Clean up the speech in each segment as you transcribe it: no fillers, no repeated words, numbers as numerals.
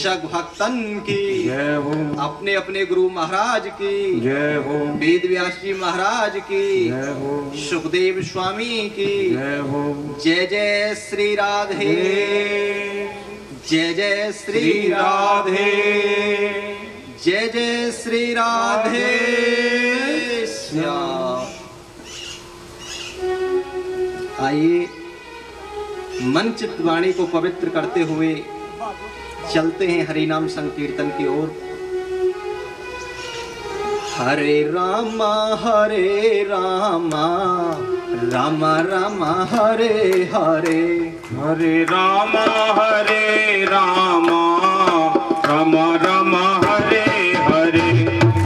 शिक्षक भक्तन की जय हो, अपने अपने गुरु महाराज की जय हो, वेद व्यास जी महाराज की जय हो, सुखदेव स्वामी की जय हो। जय जय श्री राधे, जय जय श्री राधे, जय जय श्री राधे श्याम। आइए मन चित्त वाणी को पवित्र करते हुए चलते हैं हरि नाम संकीर्तन की ओर। हरे रामा राम राम हरे हरे, हरे राम राम राम हरे हरे,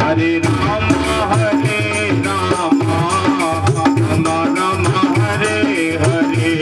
हरे राम राम राम हरे हरे।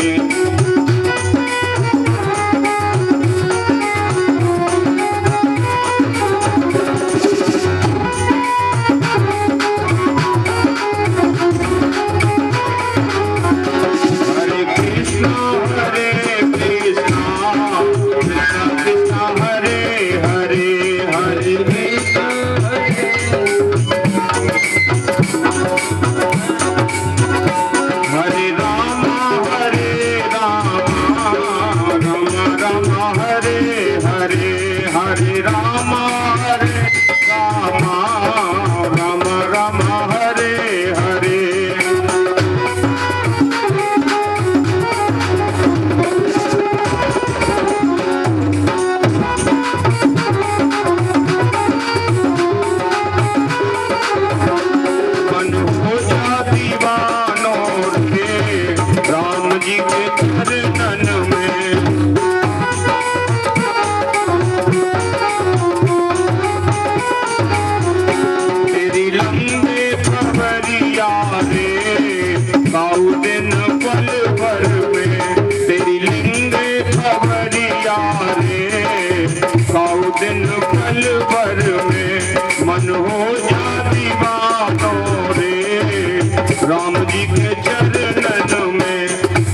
राम जी के चरणन में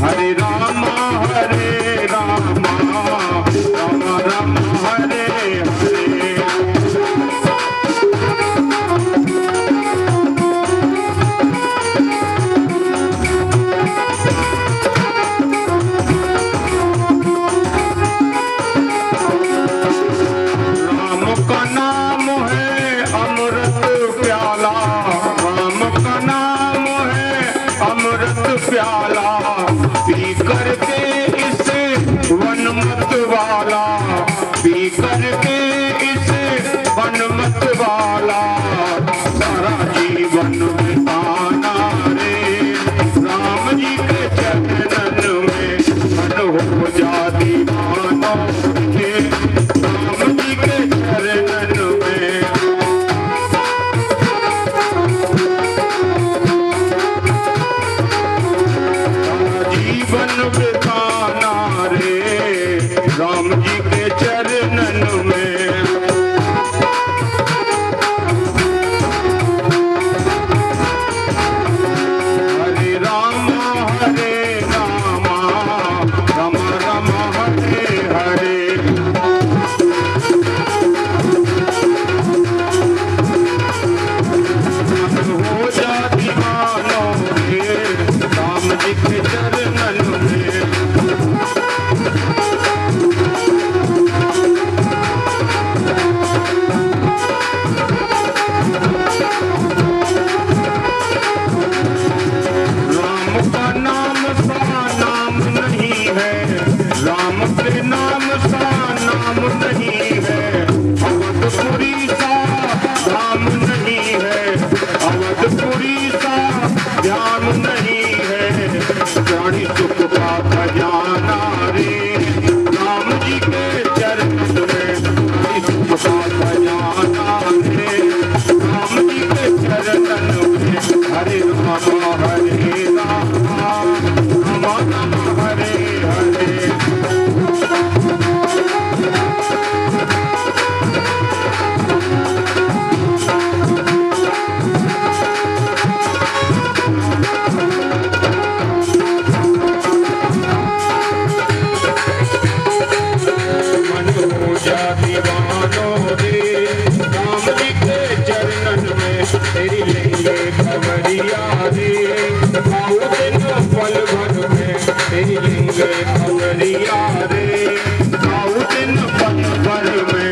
हरे राम राम राम हरे हरे। राम का नाम है अमृत प्याला, राम का नाम अमृत प्याला, पी करके इसे वन मत वाला, पी करके इसे वन मत वाला, सारा जीवन बिताना रे राम जी के चरणन में, मन हो जा दीवाना के राम जी के चरणन में। जीवन बिताना रे राम जी के चरणन में। परवानों रे, राम जी के चरणन में तेरी लेंगे खबरिया रे, आओ दिन पल भर में तेरी लेंगे खबरिया रे, आओ दिन पल भर में।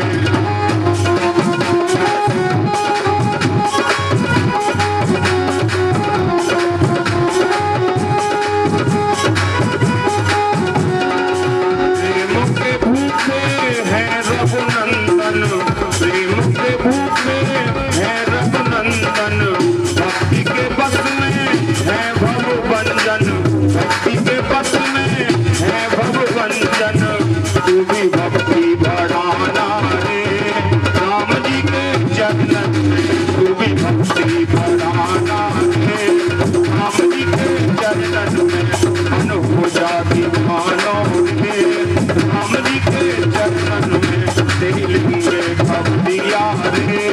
भक्ति के बस में है भव बंजन, भक्ति के बस में है भव बंजन, तू भी भक्ति बढ़ाना रे, राम जी के चरणन में तू भी भक्ति बढ़ाना रे, राम जी के चरणन में मन हो जाती मानो रे, राम जी के चरणन में तेरी लिंगे भक्तिया रे,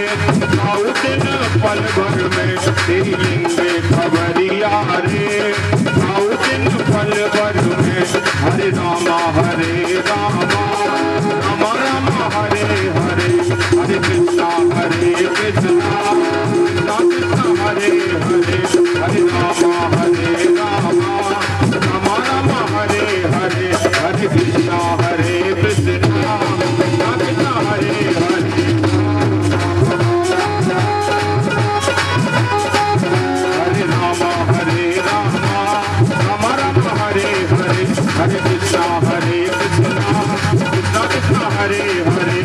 आओ दिन पल भर में तेरी लिंगे खबरिया रे, आओ दिन पल भर में। हरे रामा राम राम हरे हरे, हरे कृष्णा कृष्णा कृष्णा हरे हरे, हरे रामा राम राम हरे हरे, हरे कृष्णा कृष्णा कृष्णा हरे हरे। हरे कृष्णा कृष्णा कृष्णा हरे हरे।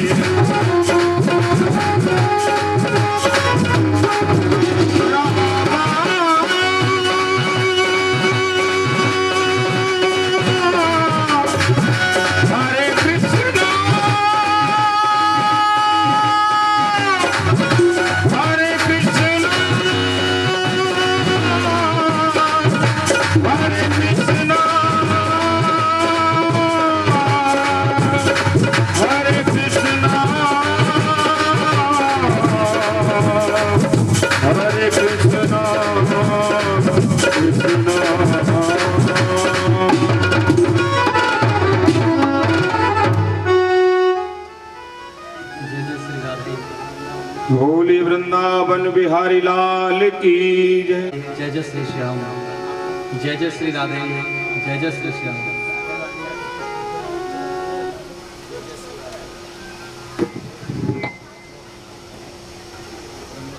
भोले वृंदावन बिहारी लाल की जय। जय जय श्री श्याम, जय जय श्री राधे, जय जय श्री श्याम।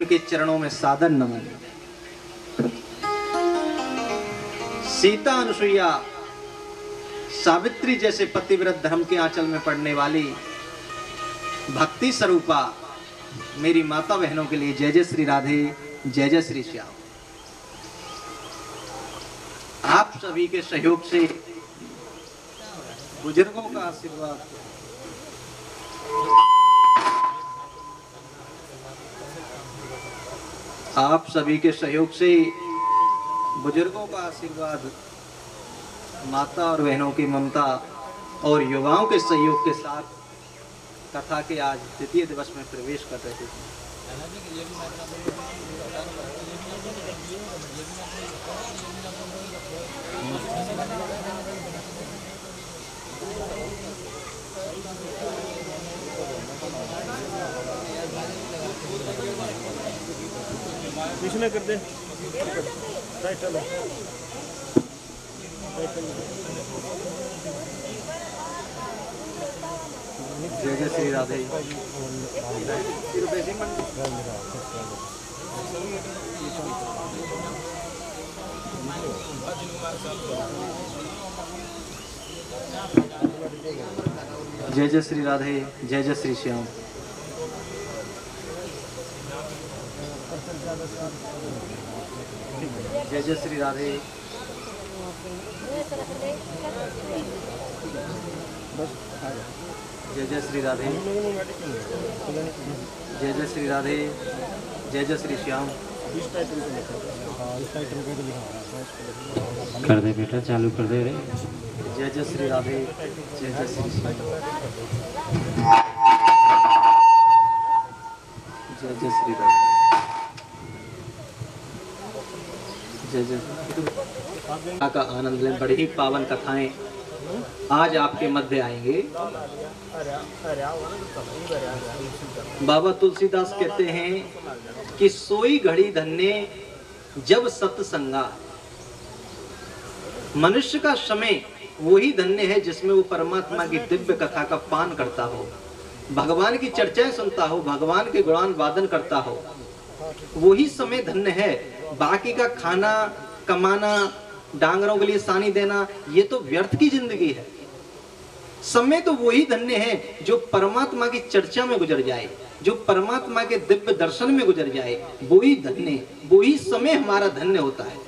के चरणों में सादर नमन। सीता अनुसुईया सावित्री जैसे पतिव्रत धर्म के आंचल में पड़ने वाली भक्ति स्वरूपा मेरी माता बहनों के लिए जय जय श्री राधे, जय जय श्री श्याम। आप सभी के सहयोग से, बुजुर्गों का आशीर्वाद, आप सभी के सहयोग से, बुजुर्गों का आशीर्वाद, माता और बहनों की ममता और युवाओं के सहयोग के साथ कथा के आज द्वितीय दिवस में प्रवेश कर रहे थे। इसमें कर दे जय जय श्री राधे। जय जय श्री राधे, जय जय श्री श्याम। जय जय श्री राधे। जय जय श्री राधे, जय जय श्री राधे, जय जय श्री श्याम। कर दे बेटा, चालू कर दे रे। जय जय श्री राधे, जय जय श्री श्याम। जय जय श्री राधे, जय जय का आनंद लें। बड़ी ही पावन कथाएं आज आपके मध्य आएंगे। बाबा तुलसीदास कहते हैं कि सोई घड़ी धन्य जब सत्संगा। मनुष्य का समय वही धन्य है जिसमें वो परमात्मा की दिव्य कथा का पान करता हो, भगवान की चर्चाएं सुनता हो, भगवान के गुणान वादन करता हो, वही समय धन्य है। बाकी का खाना, कमाना, डांगरों के लिए सानी देना, ये तो व्यर्थ की जिंदगी है। समय तो वही धन्य है जो परमात्मा की चर्चा में गुजर जाए, जो परमात्मा के दिव्य दर्शन में गुजर जाए, वही धन्य, वही समय हमारा धन्य होता है।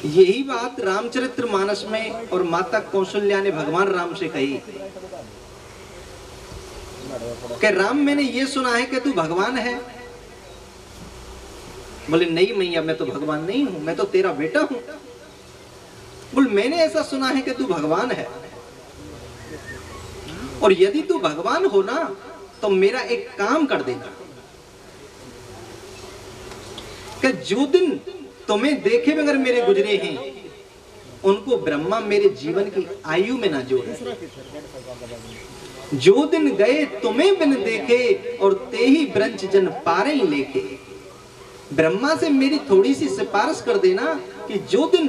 यही बात रामचरितमानस में और माता कौशल्या ने भगवान राम से कही कि राम, मैंने ये सुना है कि तू भगवान है। बोले नहीं मैया, मैं तो भगवान नहीं हूं, मैं तो तेरा बेटा हूं। बोले मैंने ऐसा सुना है कि तू भगवान है, और यदि तू भगवान हो ना तो मेरा एक काम कर देना कि जो दिन तुम्हें देखे बगैर मेरे गुजरे हैं, उनको ब्रह्मा मेरे जीवन की आयु में ना जोड़े। जो दिन गए तुम्हें बिन देखे, और ते ही ब्रंच जन पारे ही लेके। ब्रह्मा से मेरी थोड़ी सी सिफारिश कर देना कि जो दिन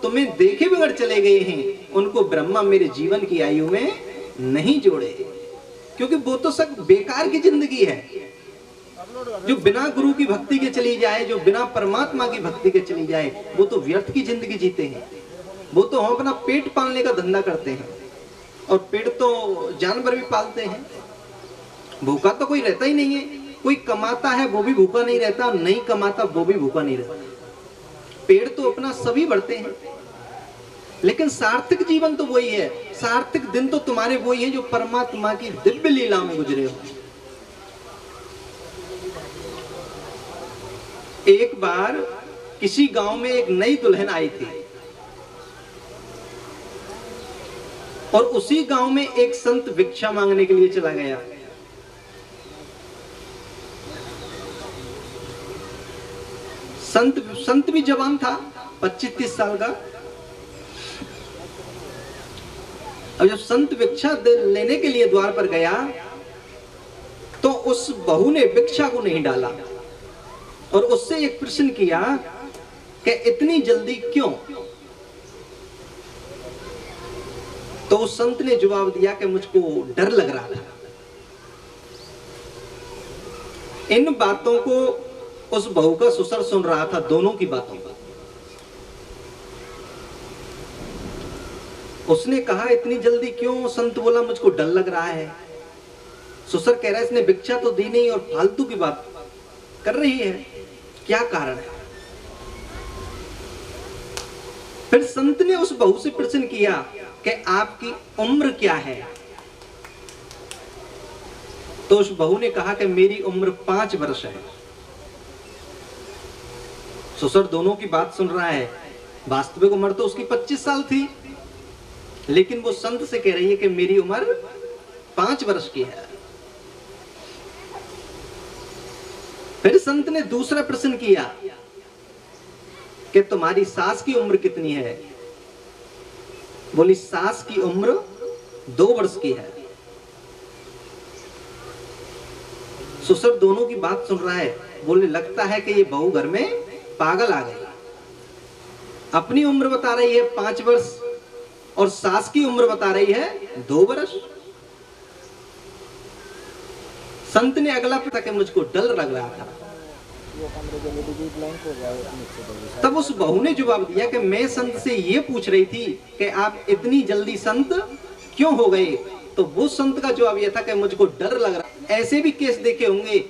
तुम्हें देखे बगैर चले गए हैं, उनको ब्रह्मा मेरे जीवन की आयु में नहीं जोड़े, क्योंकि वो तो सब बेकार की जिंदगी है। जो बिना गुरु की भक्ति के चली जाए, जो बिना परमात्मा की भक्ति के चली जाए, वो तो व्यर्थ की जिंदगी जीते हैं। वो तो हम अपना पेट पालने का धंधा करते हैं, और पेट तो जानवर भी पालते हैं। भूखा तो कोई रहता ही नहीं है। कोई कमाता है वो भी भूखा नहीं रहता, नहीं कमाता वो भी भूखा नहीं रहता। पेड़ तो अपना सभी बढ़ते हैं, लेकिन सार्थक जीवन तो वही है, सार्थक दिन तो तुम्हारे वही है जो परमात्मा की दिव्य लीला में गुजरे हो। एक बार किसी गांव में एक नई दुल्हन आई थी, और उसी गांव में एक संत भिक्षा मांगने के लिए चला गया। संत भी जवान था, 25-30 साल का। अब जब संत भिक्षा लेने के लिए द्वार पर गया, तो उस बहू ने भिक्षा को नहीं डाला और उससे एक प्रश्न किया कि इतनी जल्दी क्यों? तो उस संत ने जवाब दिया कि मुझको डर लग रहा था। इन बातों को उस बहू का ससुर सुन रहा था, दोनों की बातों को। उसने कहा इतनी जल्दी क्यों? संत बोला मुझको डर लग रहा है। ससुर कह रहा है इसने भिक्षा तो दी नहीं और फालतू की बात कर रही है, क्या कारण है? फिर संत ने उस बहू से प्रश्न किया कि आपकी उम्र क्या है? तो उस बहू ने कहा कि मेरी उम्र 5 वर्ष है। ससुर दोनों की बात सुन रहा है। वास्तविक उम्र तो उसकी 25 साल थी, लेकिन वो संत से कह रही है कि मेरी उम्र 5 वर्ष की है। फिर संत ने दूसरा प्रश्न किया कि तुम्हारी सास की उम्र कितनी है? बोली सास की उम्र 2 वर्ष की है। ससुर दोनों की बात सुन रहा है। बोले लगता है कि ये बहू घर में पागल आ गई। अपनी उम्र बता रही है 5 वर्ष और सास की उम्र बता रही है 2 वर्ष। संत ने अगला पूछा कि मुझको डर लग रहा था। तब उस बहू ने जवाब दिया कि मैं संत से ये पूछ रही थी कि आप इतनी जल्दी संत क्यों हो गए? तो वो संत का जवाब यह था कि मुझको डर लग रहा। ऐसे भी केस देखे होंगे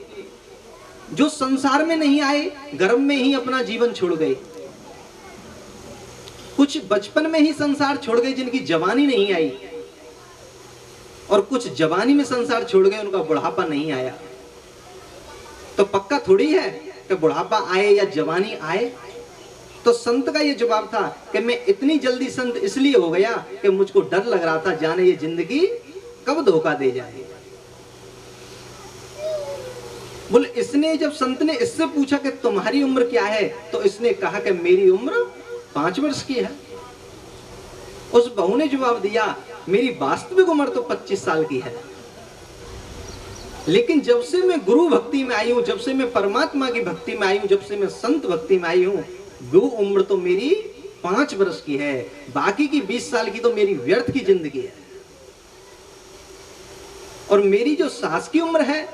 जो संसार में नहीं आए, गर्भ में ही अपना जीवन छोड़ गए। कुछ बचपन में ही संसार छोड़ गए जिनकी जवानी नहीं आई, और कुछ जवानी में संसार छोड़ गए उनका बुढ़ापा नहीं आया। तो पक्का थोड़ी है कि बुढ़ापा आए या जवानी आए। तो संत का ये जवाब था कि मैं इतनी जल्दी संत इसलिए हो गया कि मुझको डर लग रहा था, जाने ये जिंदगी कब धोखा दे जाए। बोले इसने जब संत ने इससे पूछा कि तुम्हारी उम्र क्या है, तो इसने कहा कि मेरी उम्र 5 वर्ष की है। उस बहू ने जवाब दिया, मेरी वास्तविक उम्र तो 25 साल की है, लेकिन जब से मैं गुरु भक्ति में आई हूं, जब से मैं परमात्मा की भक्ति में आई हूं, जब से मैं संत भक्ति में आई हूं, वो उम्र तो मेरी 5 वर्ष की है, बाकी की 20 साल की तो मेरी व्यर्थ की जिंदगी है। और मेरी जो सास की उम्र है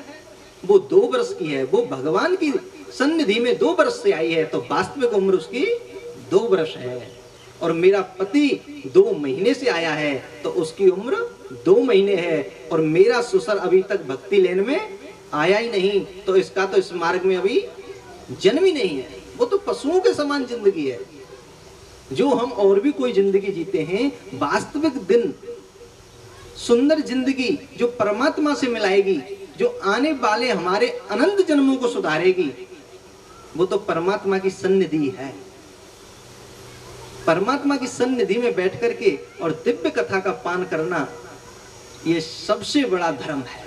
वो 2 वर्ष की है, वो भगवान की सन्निधि में 2 वर्ष से आई है, तो वास्तविक उम्र उसकी 2 वर्ष है। और मेरा पति 2 महीने से आया है, तो उसकी उम्र 2 महीने है। और मेरा ससुर अभी तक भक्ति लेने में आया ही नहीं, तो इसका तो इस मार्ग में अभी जन्म ही नहीं है। वो तो पशुओं के समान जिंदगी है। जो हम और भी कोई जिंदगी जीते हैं, वास्तविक दिन सुंदर जिंदगी जो परमात्मा से मिलाएगी, जो आने वाले हमारे अनंत जन्मों को सुधारेगी, वो तो परमात्मा की सन्निधि है। परमात्मा की सन्निधि में बैठ करके और दिव्य कथा का पान करना, ये सबसे बड़ा धर्म है।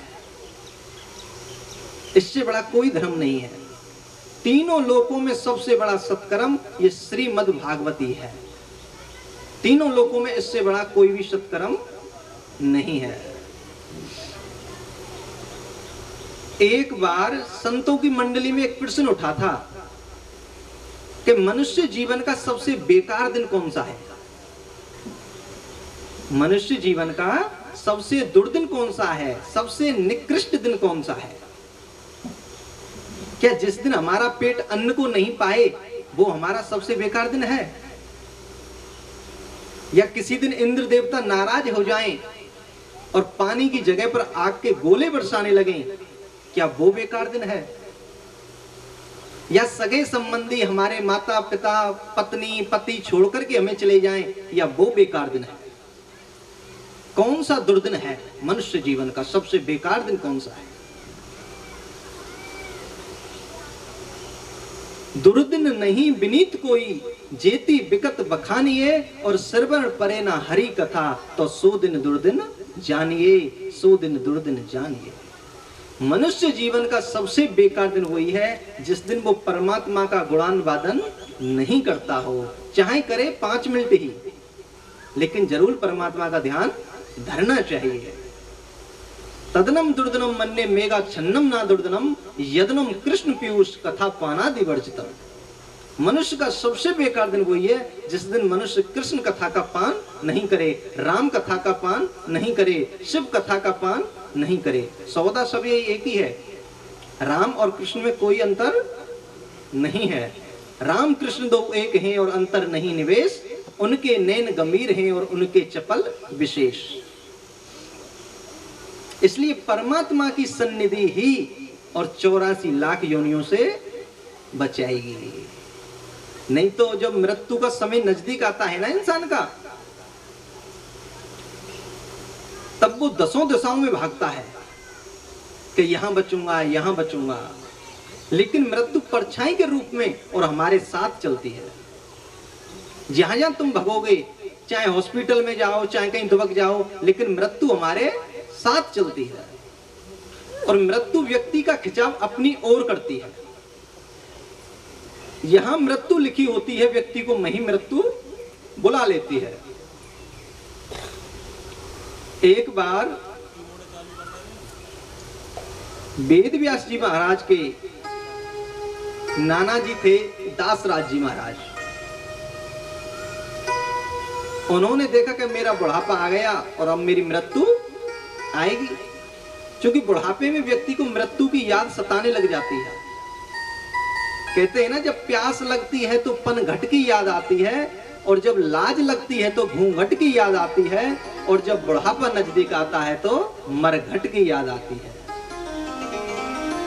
इससे बड़ा कोई धर्म नहीं है। तीनों लोकों में सबसे बड़ा सत्कर्म ये श्रीमद् भागवती है। तीनों लोकों में इससे बड़ा कोई भी सत्कर्म नहीं है। एक बार संतों की मंडली में एक प्रश्न उठा था कि मनुष्य जीवन का सबसे बेकार दिन कौन सा है? मनुष्य जीवन का सबसे दुर्दिन कौन सा है? सबसे निकृष्ट दिन कौन सा है? क्या जिस दिन हमारा पेट अन्न को नहीं पाए वो हमारा सबसे बेकार दिन है? या किसी दिन इंद्र देवता नाराज हो जाएं और पानी की जगह पर आग के गोले बरसाने लगें, क्या वो बेकार दिन है? या सगे संबंधी हमारे माता पिता पत्नी पति छोड़कर के हमें चले जाएं, या वो बेकार दिन है? कौन सा दुर्दिन है? मनुष्य जीवन का सबसे बेकार दिन कौन सा है? दुर्दिन नहीं बिनीत कोई, जेती बिकत बखानिए, और श्रवण परे ना हरि कथा, तो सो दिन दुर्दिन जानिए, सो दिन दुर्दिन जानिए। मनुष्य जीवन का सबसे बेकार दिन वही है जिस दिन वो परमात्मा का गुणान वादन नहीं करता हो, चाहे करे 5 मिनट ही, लेकिन जरूर परमात्मा का ध्यान धरना चाहिए। तदनम दुर्दनम मन्ने मेगा छन्नम ना दुर्दनम, यदनम कृष्ण पीयूष कथा पानादि वर्जितम। मनुष्य का सबसे बेकार दिन वही है जिस दिन मनुष्य कृष्ण कथा का पान नहीं करे, राम कथा का पान नहीं करे, शिव कथा का पान नहीं करे। सौदा सब ये एक ही है। राम और कृष्ण में कोई अंतर नहीं है। राम कृष्ण दो एक हैं और अंतर नहीं निवेश, उनके नैन गंभीर हैं और उनके चपल विशेष। इसलिए परमात्मा की सन्निधि ही और 84 लाख योनियों से बचाएगी। नहीं तो जब मृत्यु का समय नजदीक आता है ना इंसान का, तब वो 10 दिशाओं में भागता है कि यहां बचूंगा यहां बचूंगा, लेकिन मृत्यु परछाई के रूप में और हमारे साथ चलती है। जहां जहां तुम भगोगे, चाहे हॉस्पिटल में जाओ चाहे कहीं दुबक जाओ, लेकिन मृत्यु हमारे साथ चलती है। और मृत्यु व्यक्ति का खिंचाव अपनी ओर करती है। यहां मृत्यु लिखी होती है, व्यक्ति को वहीं मृत्यु बुला लेती है। एक बार वेद व्यास जी महाराज के नाना जी थे दासराज जी महाराज। उन्होंने देखा कि मेरा बुढ़ापा आ गया और अब मेरी मृत्यु आएगी, क्योंकि बुढ़ापे में व्यक्ति को मृत्यु की याद सताने लग जाती है। कहते हैं ना, जब प्यास लगती है तो पनघट की याद आती है, और जब लाज लगती है तो घूंघट की याद आती है, और जब बुढ़ापा नजदीक आता है तो मरघट की याद आती है।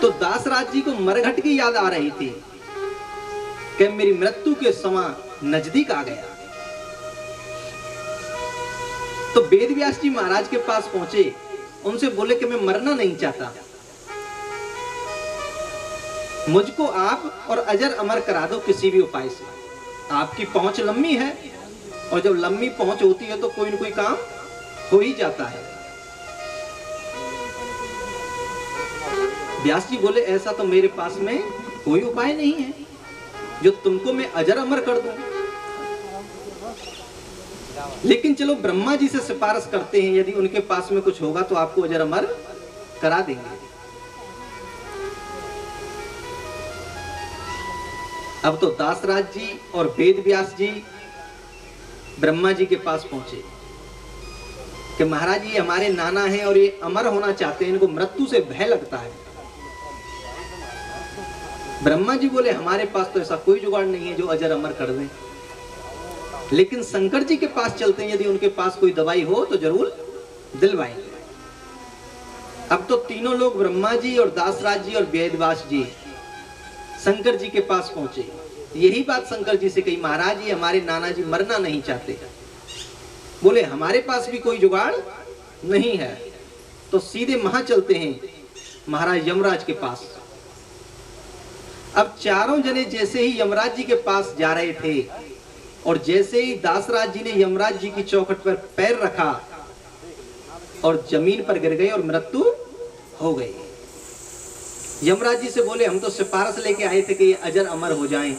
तो दासराज जी को मरघट की याद आ रही थी कि मेरी मृत्यु के समय नजदीक आ गया। तो वेद व्यास जी महाराज के पास पहुंचे, उनसे बोले कि मैं मरना नहीं चाहता, मुझको आप और अजर अमर करा दो किसी भी उपाय से। आपकी पहुंच लंबी है, और जब लंबी पहुंच होती है तो कोई न कोई काम हो ही जाता है। व्यास जी बोले, ऐसा तो मेरे पास में कोई उपाय नहीं है जो तुमको मैं अजर अमर कर दूं। लेकिन चलो ब्रह्मा जी से सिफारिश करते हैं, यदि उनके पास में कुछ होगा तो आपको अजर अमर करा देंगे। अब तो दासराज जी और वेद व्यास जी ब्रह्मा जी के पास पहुंचे कि महाराज ये हमारे नाना हैं और ये अमर होना चाहते हैं, इनको मृत्यु से भय लगता है। ब्रह्मा जी बोले हमारे पास तो ऐसा कोई जुगाड़ नहीं है जो अजर अमर कर दें, लेकिन शंकर जी के पास चलते हैं, यदि उनके पास कोई दवाई हो तो जरूर दिलवाएंगे। अब तो तीनों लोग ब्रह्मा जी और दासराज जी और वेदव्यास जी शंकर जी के पास पहुंचे। यही बात शंकर जी से कही, महाराज ये हमारे नाना जी मरना नहीं चाहते। बोले हमारे पास भी कोई जुगाड़ नहीं है। तो सीधे वहां चलते हैं महाराज यमराज के पास। अब चारों जने जैसे ही यमराज जी के पास जा रहे थे और जैसे ही दासराज जी ने यमराज जी की चौखट पर पैर रखा और जमीन पर गिर गए और मृत्यु हो गई। यमराज जी से बोले हम तो सिफारिश लेके आए थे कि ये अजर अमर हो जाएं।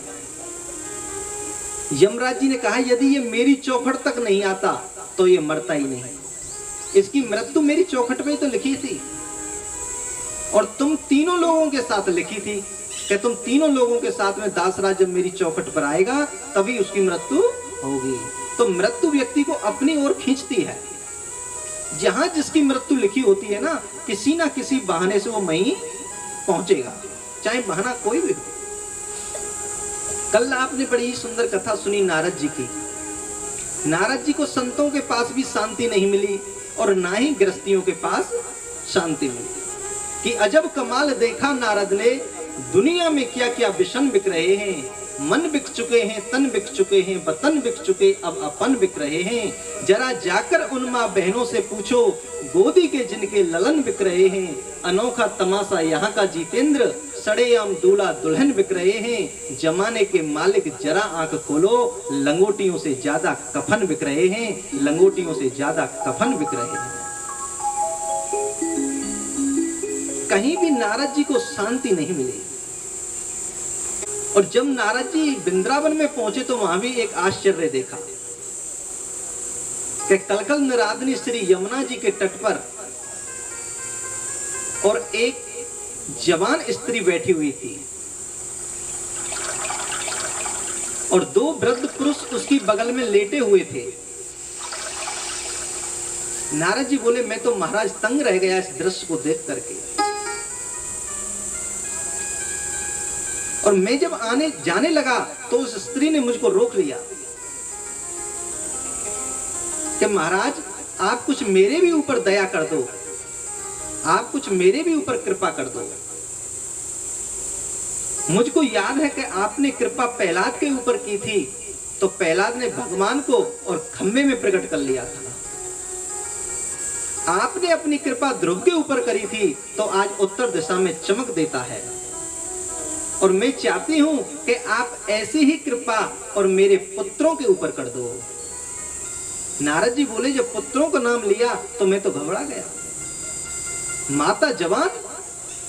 यमराज जी ने कहा यदि ये मेरी चौखट तक नहीं आता तो ये मरता ही नहीं, इसकी मृत्यु मेरी चौखट में तो लिखी थी और तुम तीनों लोगों के साथ लिखी थी कि तुम तीनों लोगों के साथ में दासराज जब मेरी चौखट पर आएगा तभी उसकी मृत्यु होगी। तो मृत्यु व्यक्ति को अपनी ओर खींचती है। जहां जिसकी मृत्यु लिखी होती है ना, किसी ना किसी बहाने से वो वहीं पहुंचेगा, चाहे बहाना कोई भी हो। कल आपने बड़ी सुंदर कथा सुनी नारद जी की। नारद जी को संतों के पास भी शांति नहीं मिली और ना ही गृहस्थियों के पास शांति मिली कि अजब कमाल देखा नारद ने, दुनिया में क्या क्या विषम बिक रहे हैं। मन बिक चुके हैं, तन बिक चुके हैं, वतन बिक चुके, अब अपन बिक रहे हैं। जरा जाकर उन माँ बहनों से पूछो, गोदी के जिनके ललन बिक रहे हैं। अनोखा तमाशा यहाँ का जितेंद्र, सड़ेआम दूल्हा दुल्हन बिक रहे हैं। जमाने के मालिक जरा आंख खोलो, लंगोटियों से ज्यादा कफन बिक रहे हैं, लंगोटियों से ज्यादा कफन बिक रहे हैं। कहीं भी नारद जी को शांति नहीं मिली। और जब नारद जी वृंदावन में पहुंचे तो वहां भी एक आश्चर्य देखा कि कलकल निरादनी श्री यमुना जी के तट पर और एक जवान स्त्री बैठी हुई थी और दो वृद्ध पुरुष उसकी बगल में लेटे हुए थे। नारद जी बोले मैं तो महाराज तंग रह गया इस दृश्य को देख करके, और मैं जब आने जाने लगा तो उस स्त्री ने मुझको रोक लिया कि महाराज आप कुछ मेरे भी ऊपर दया कर दो, आप कुछ मेरे भी ऊपर कृपा कर दो। मुझको याद है कि आपने कृपा प्रहलाद के ऊपर की थी तो प्रहलाद ने भगवान को और खंबे में प्रकट कर लिया था। आपने अपनी कृपा ध्रुव के ऊपर करी थी तो आज उत्तर दिशा में चमक देता है। और मैं चाहती हूं कि आप ऐसी ही कृपा और मेरे पुत्रों के ऊपर कर दो। नारद जी बोले जब पुत्रों का नाम लिया तो मैं तो घबरा गया। माता जवान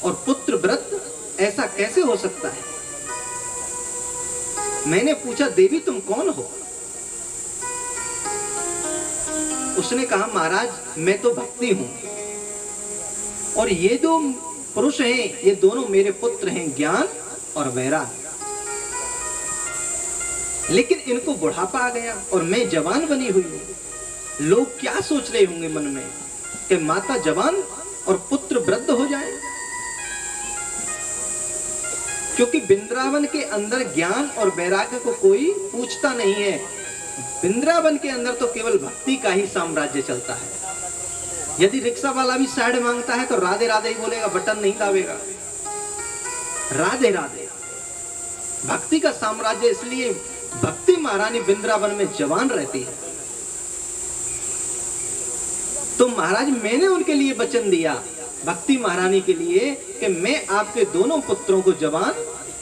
और पुत्र वृद्ध, ऐसा कैसे हो सकता है? मैंने पूछा देवी तुम कौन हो? उसने कहा महाराज मैं तो भक्ति हूं और ये दो पुरुष हैं, ये दोनों मेरे पुत्र हैं, ज्ञान और वैराग। लेकिन इनको बुढ़ापा आ गया और मैं जवान बनी हुई हूं। लोग क्या सोच रहे होंगे मन में कि माता जवान और पुत्र वृद्ध हो जाए। क्योंकि वृंदावन के अंदर ज्ञान और वैराग्य को कोई पूछता नहीं है। वृंदावन के अंदर तो केवल भक्ति का ही साम्राज्य चलता है। यदि रिक्शा वाला भी साइड मांगता है तो राधे राधे ही बोलेगा, बटन नहीं दाबेगा। राधे राधे भक्ति का साम्राज्य, इसलिए भक्ति महारानी वृंदावन में जवान रहती है। तो महाराज मैंने उनके लिए वचन दिया भक्ति महारानी के लिए कि मैं आपके दोनों पुत्रों को जवान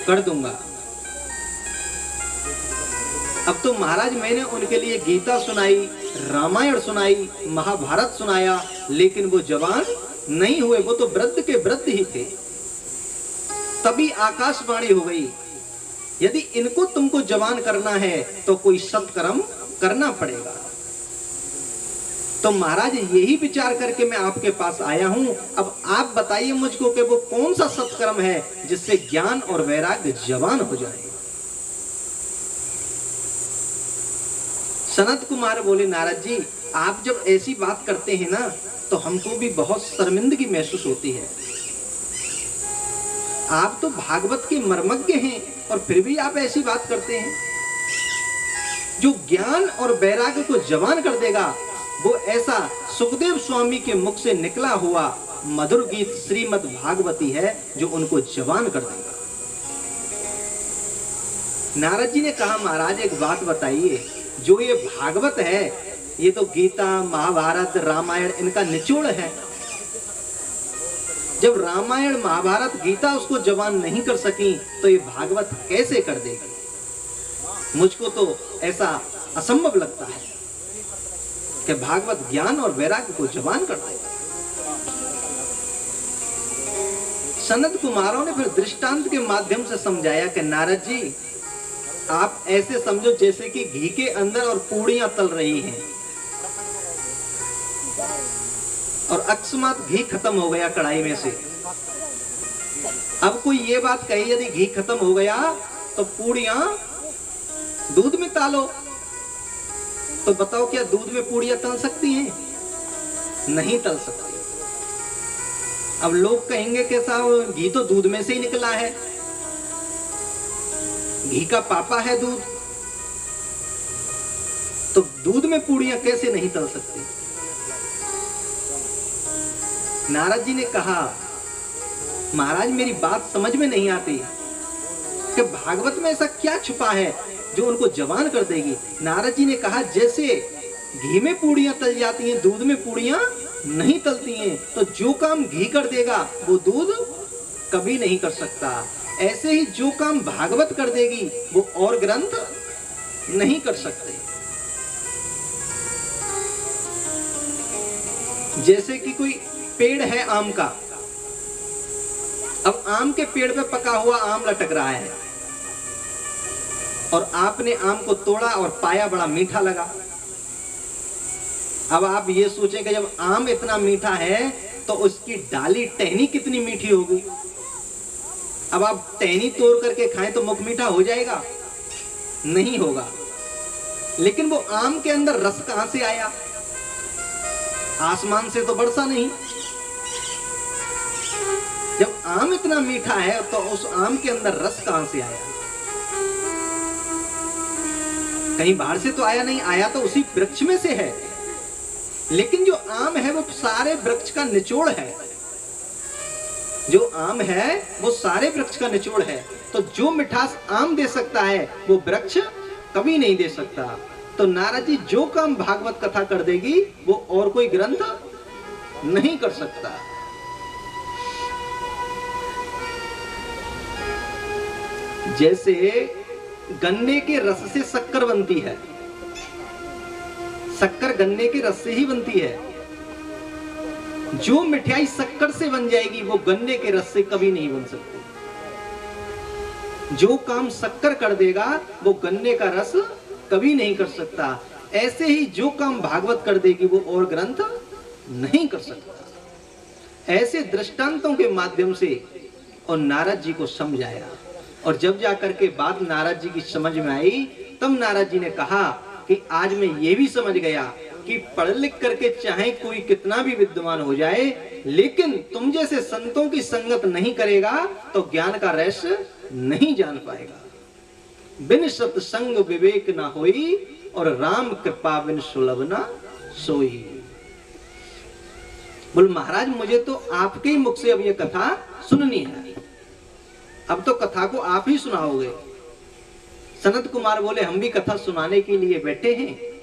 कर दूंगा। अब तो महाराज मैंने उनके लिए गीता सुनाई, रामायण सुनाई, महाभारत सुनाया, लेकिन वो जवान नहीं हुए, वो तो वृद्ध के वृद्ध ही थे। तभी आकाशवाणी हो गई, यदि इनको तुमको जवान करना है तो कोई सत्कर्म करना पड़ेगा। तो महाराज यही विचार करके मैं आपके पास आया हूं। अब आप बताइए मुझको कि वो कौन सा सत्कर्म है जिससे ज्ञान और वैराग्य जवान हो जाए। सनत कुमार बोले, नारद जी आप जब ऐसी बात करते हैं ना तो हमको भी बहुत शर्मिंदगी महसूस होती है। आप तो भागवत के मर्मज्ञ हैं और फिर भी आप ऐसी बात करते हैं। जो ज्ञान और वैराग्य को जवान कर देगा वो ऐसा सुखदेव स्वामी के मुख से निकला हुआ मधुर गीत श्रीमद् भागवती है जो उनको जवान कर देगा। नारद जी ने कहा, महाराज एक बात बताइए, जो ये भागवत है ये तो गीता महाभारत रामायण इनका निचोड़ है। जब रामायण महाभारत गीता उसको जवान नहीं कर सकी तो ये भागवत कैसे कर देगी। मुझको तो ऐसा असंभव लगता है कि भागवत ज्ञान और वैराग्य को जवान कर देगा। सनत कुमारों ने फिर दृष्टांत के माध्यम से समझाया कि नारद जी आप ऐसे समझो जैसे कि घी के अंदर और पूड़ियां तल रही हैं और अकस्मात घी खत्म हो गया कढ़ाई में से। अब कोई ये बात कही, यदि घी खत्म हो गया तो पूड़ियां दूध में तालो, तो बताओ क्या दूध में पूड़ियां तल सकती हैं? नहीं तल सकती। अब लोग कहेंगे कि साहब घी तो दूध में से ही निकला है, घी का पापा है दूध, तो दूध में पूड़ियां कैसे नहीं तल सकती। नारद जी ने कहा, महाराज मेरी बात समझ में नहीं आती कि भागवत में ऐसा क्या छुपा है जो उनको जवान कर देगी। नारद जी ने कहा, जैसे घी में पूड़ियां तल जाती हैं दूध में पूड़ियां नहीं तलती हैं, तो जो काम घी कर देगा वो दूध कभी नहीं कर सकता। ऐसे ही जो काम भागवत कर देगी वो और ग्रंथ नहीं कर सकते। जैसे कि कोई पेड़ है आम का, अब आम के पेड़ पे पका हुआ आम लटक रहा है और आपने आम को तोड़ा और पाया बड़ा मीठा लगा। अब आप ये सोचें कि जब आम इतना मीठा है तो उसकी डाली टहनी कितनी मीठी होगी। अब आप टहनी तोड़ करके खाएं तो मुख मीठा हो जाएगा? नहीं होगा। लेकिन वो आम के अंदर रस कहां से आया? आसमान से तो बरसा नहीं। जब आम इतना मीठा है तो उस आम के अंदर रस कहां से आया? कहीं बाहर से तो आया नहीं, आया तो उसी वृक्ष में से है। लेकिन जो आम है वो सारे वृक्ष का निचोड़ है। जो आम है वो सारे वृक्ष का निचोड़ है। तो जो मिठास आम दे सकता है वो वृक्ष कभी नहीं दे सकता। तो नारद जी जो काम भागवत कथा कर देगी वो और कोई ग्रंथ नहीं कर सकता। जैसे गन्ने के रस से शक्कर बनती है, शक्कर गन्ने के रस से ही बनती है। जो मिठाई शक्कर से बन जाएगी वो गन्ने के रस से कभी नहीं बन सकती। जो काम शक्कर कर देगा वो गन्ने का रस कभी नहीं कर सकता। ऐसे ही जो काम भागवत कर देगी वो और ग्रंथ नहीं कर सकता। ऐसे दृष्टांतों के माध्यम से और नारद जी को समझाया। और जब जाकर के बात नारद जी की समझ में आई तब नारद जी ने कहा कि आज मैं ये भी समझ गया कि पढ़ लिख करके चाहे कोई कितना भी विद्वान हो जाए, लेकिन तुम जैसे संतों की संगत नहीं करेगा तो ज्ञान का रहस्य नहीं जान पाएगा। बिन सत्संग विवेक ना होई और राम कृपा बिन सुलभ ना सोई। बोल महाराज मुझे तो आपके ही मुख से अब ये कथा सुननी है, अब तो कथा को आप ही सुनाओगे। सनत कुमार बोले, हम भी कथा सुनाने के लिए बैठे हैं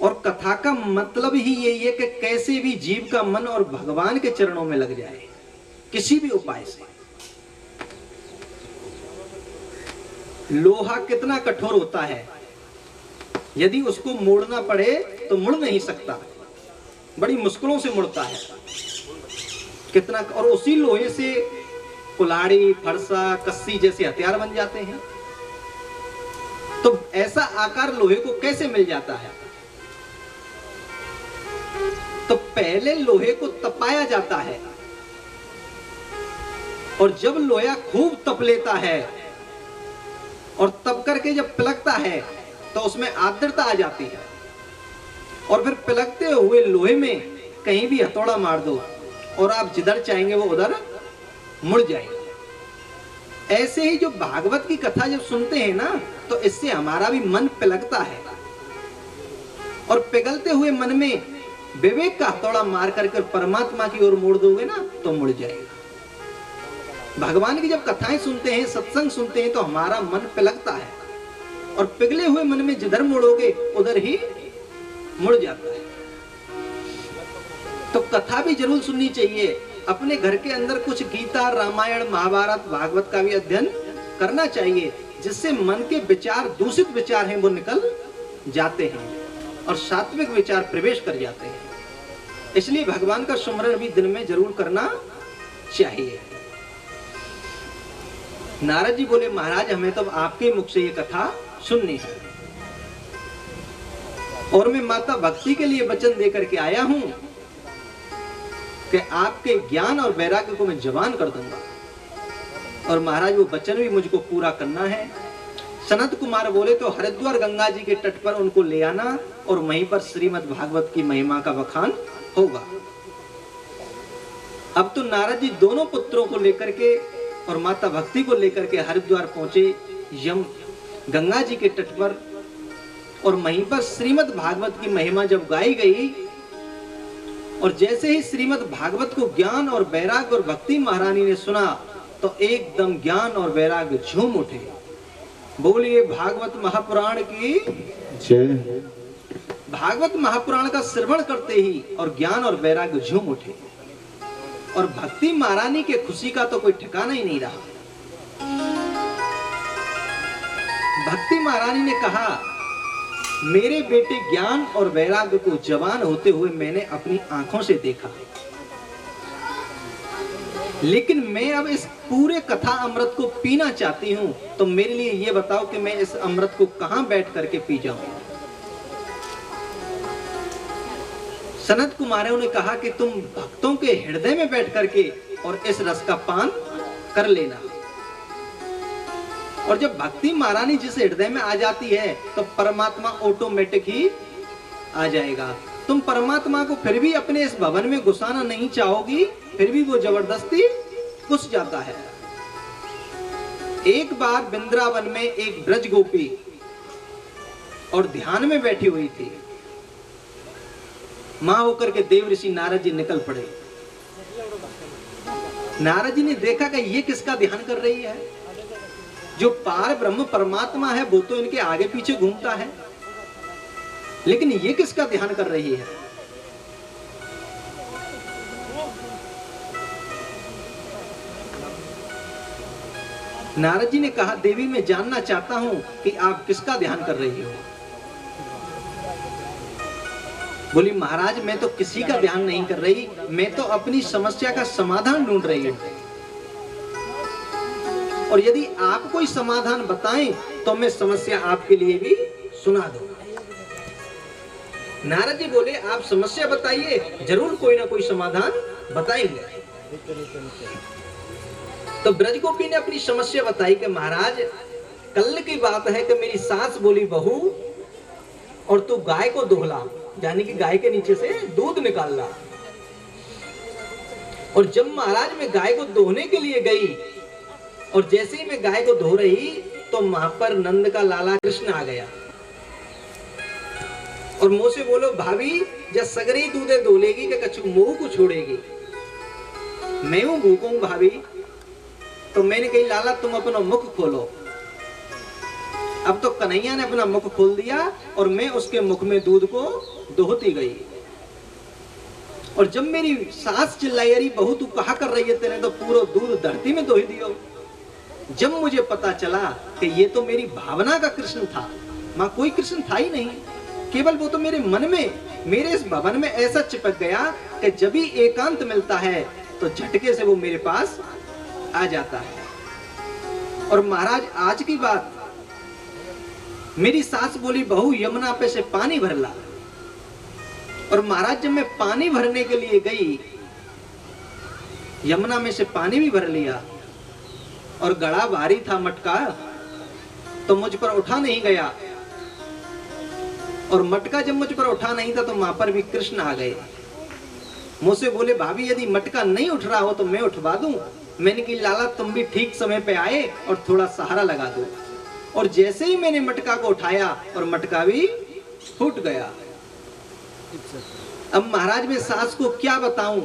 और कथा का मतलब ही यही है कि कैसे भी जीव का मन और भगवान के चरणों में लग जाए किसी भी उपाय से। लोहा कितना कठोर होता है, यदि उसको मोड़ना पड़े तो मुड़ नहीं सकता, बड़ी मुश्किलों से मुड़ता है कितना। और उसी लोहे से कुल्हाड़ी फरसा कस्सी जैसे हथियार बन जाते हैं। तो ऐसा आकार लोहे को कैसे मिल जाता है? तो पहले लोहे को तपाया जाता है, और जब लोहा खूब तप लेता है और तप करके जब पिलकता है तो उसमें आर्द्रता आ जाती है, और फिर पिलकते हुए लोहे में कहीं भी हथौड़ा मार दो और आप जिधर चाहेंगे वो उधर मुड़ जाएगा। ऐसे ही जो भागवत की कथा जब सुनते हैं ना, तो इससे हमारा भी मन पिलकता है, और पिघलते हुए मन में विवेक का हथौड़ा मार करके परमात्मा की ओर मोड़ दोगे ना तो मुड़ जाएगा। भगवान की जब कथाएं सुनते हैं, सत्संग सुनते हैं, तो हमारा मन पिलकता है, और पिघले हुए मन में जिधर मुड़ोगे उधर ही मुड़ जाता है। तो कथा भी जरूर सुननी चाहिए। अपने घर के अंदर कुछ गीता, रामायण, महाभारत, भागवत का भी अध्ययन करना चाहिए, जिससे मन के विचार, दूषित विचार हैं, वो निकल जाते हैं और सात्विक विचार प्रवेश कर जाते हैं। इसलिए भगवान का सुमरण भी दिन में जरूर करना चाहिए। नारद जी बोले, महाराज हमें तो आपके मुख से ये कथा सुननी है, और मैं माता भक्ति के लिए वचन देकर के आया हूं कि आपके ज्ञान और वैराग्य को मैं जवान कर दूंगा, और महाराज वो वचन भी मुझको पूरा करना है। सनत कुमार बोले, तो हरिद्वार गंगा जी के तट पर उनको ले आना, और वहीं पर श्रीमद् भागवत की महिमा का बखान होगा। अब तो नारद जी दोनों पुत्रों को लेकर के और माता भक्ति को लेकर के हरिद्वार पहुंचे, यम गंगा जी के तट पर, और वहीं पर श्रीमद् भागवत की महिमा जब गाई गई, और जैसे ही श्रीमद् भागवत को ज्ञान और वैराग्य और भक्ति महारानी ने सुना, तो एकदम ज्ञान और वैराग्य झूम उठे। बोलिए भागवत महापुराण की जय। भागवत महापुराण का श्रवण करते ही और ज्ञान और वैराग्य झूम उठे, और भक्ति महारानी के खुशी का तो कोई ठिकाना ही नहीं रहा। भक्ति महारानी ने कहा, मेरे बेटे ज्ञान और वैराग्य को जवान होते हुए मैंने अपनी आंखों से देखा, लेकिन मैं अब इस पूरे कथा अमृत को पीना चाहती हूं, तो मेरे लिए ये बताओ कि मैं इस अमृत को कहां बैठ करके पी जाऊं। सनत कुमारों ने कहा कि तुम भक्तों के हृदय में बैठ करके और इस रस का पान कर लेना, और जब भक्ति महारानी जिस हृदय में आ जाती है तो परमात्मा ऑटोमेटिक ही आ जाएगा। तुम परमात्मा को फिर भी अपने इस भवन में घुसाना नहीं चाहोगी, फिर भी वो जबरदस्ती घुस जाता है। एक बार वृंदावन में एक ब्रज गोपी और ध्यान में बैठी हुई थी। मां होकर के देव ऋषि नारद जी निकल पड़े। नारद जी ने देखा कि ये किसका ध्यान कर रही है। जो पार ब्रह्म परमात्मा है वो तो इनके आगे पीछे घूमता है, लेकिन ये किसका ध्यान कर रही है। नारद जी ने कहा, देवी मैं जानना चाहता हूं कि आप किसका ध्यान कर रही हो। बोली, महाराज मैं तो किसी का ध्यान नहीं कर रही, मैं तो अपनी समस्या का समाधान ढूंढ रही हूं, और यदि आप कोई समाधान बताएं तो मैं समस्या आपके लिए भी सुना दूं। नारद जी बोले, आप समस्या बताइए, जरूर कोई ना कोई समाधान बताएंगे। तो ब्रज गोपी ने अपनी समस्या बताई कि महाराज कल की बात है कि मेरी सास बोली, बहू और तू गाय को दोहला, यानी कि गाय के नीचे से दूध निकाल ला। और जब महाराज मैं गाय को दोहने के लिए गई, और जैसे ही मैं गाय को धो रही, तो वहां पर नंद का लाला कृष्ण आ गया, और मुंह से बोलो, भाभी जब सगरी दूधे दोलेगी कि कछु मुंह को छोड़ेगी, मैं हूं भूखूं भाभी। तो मैंने कही, लाला तुम अपना मुख खोलो। अब तो कन्हैया ने अपना मुख खोल दिया, और मैं उसके मुख में दूध को दोहती गई। और जब मेरी सास चिल्लाई, अरे बहू तू कहा कर रही है, तेरे तो पूरा दूध धरती में दोह दियो। जब मुझे पता चला कि ये तो मेरी भावना का कृष्ण था, मां कोई कृष्ण था ही नहीं, केवल वो तो मेरे मन में, मेरे इस भवन में ऐसा चिपक गया कि जब भी एकांत मिलता है तो झटके से वो मेरे पास आ जाता है। और महाराज आज की बात, मेरी सास बोली, बहू यमुना पे से पानी भर ला। और महाराज जब मैं पानी भरने के लिए गई, यमुना में से पानी भी भर लिया और गड़ा भारी था मटका, तो मुझ पर उठा नहीं गया। और मटका जब मुझ पर उठा नहीं था तो वहां पर भी कृष्ण आ गए। मुझसे बोले, भाभी यदि मटका नहीं उठ रहा हो तो मैं उठवा दूं। मैंने कहा, लाला तुम भी ठीक समय पे आए और थोड़ा सहारा लगा दो। और जैसे ही मैंने मटका को उठाया और मटका भी फूट गया। अब महाराज मैं सास को क्या बताऊं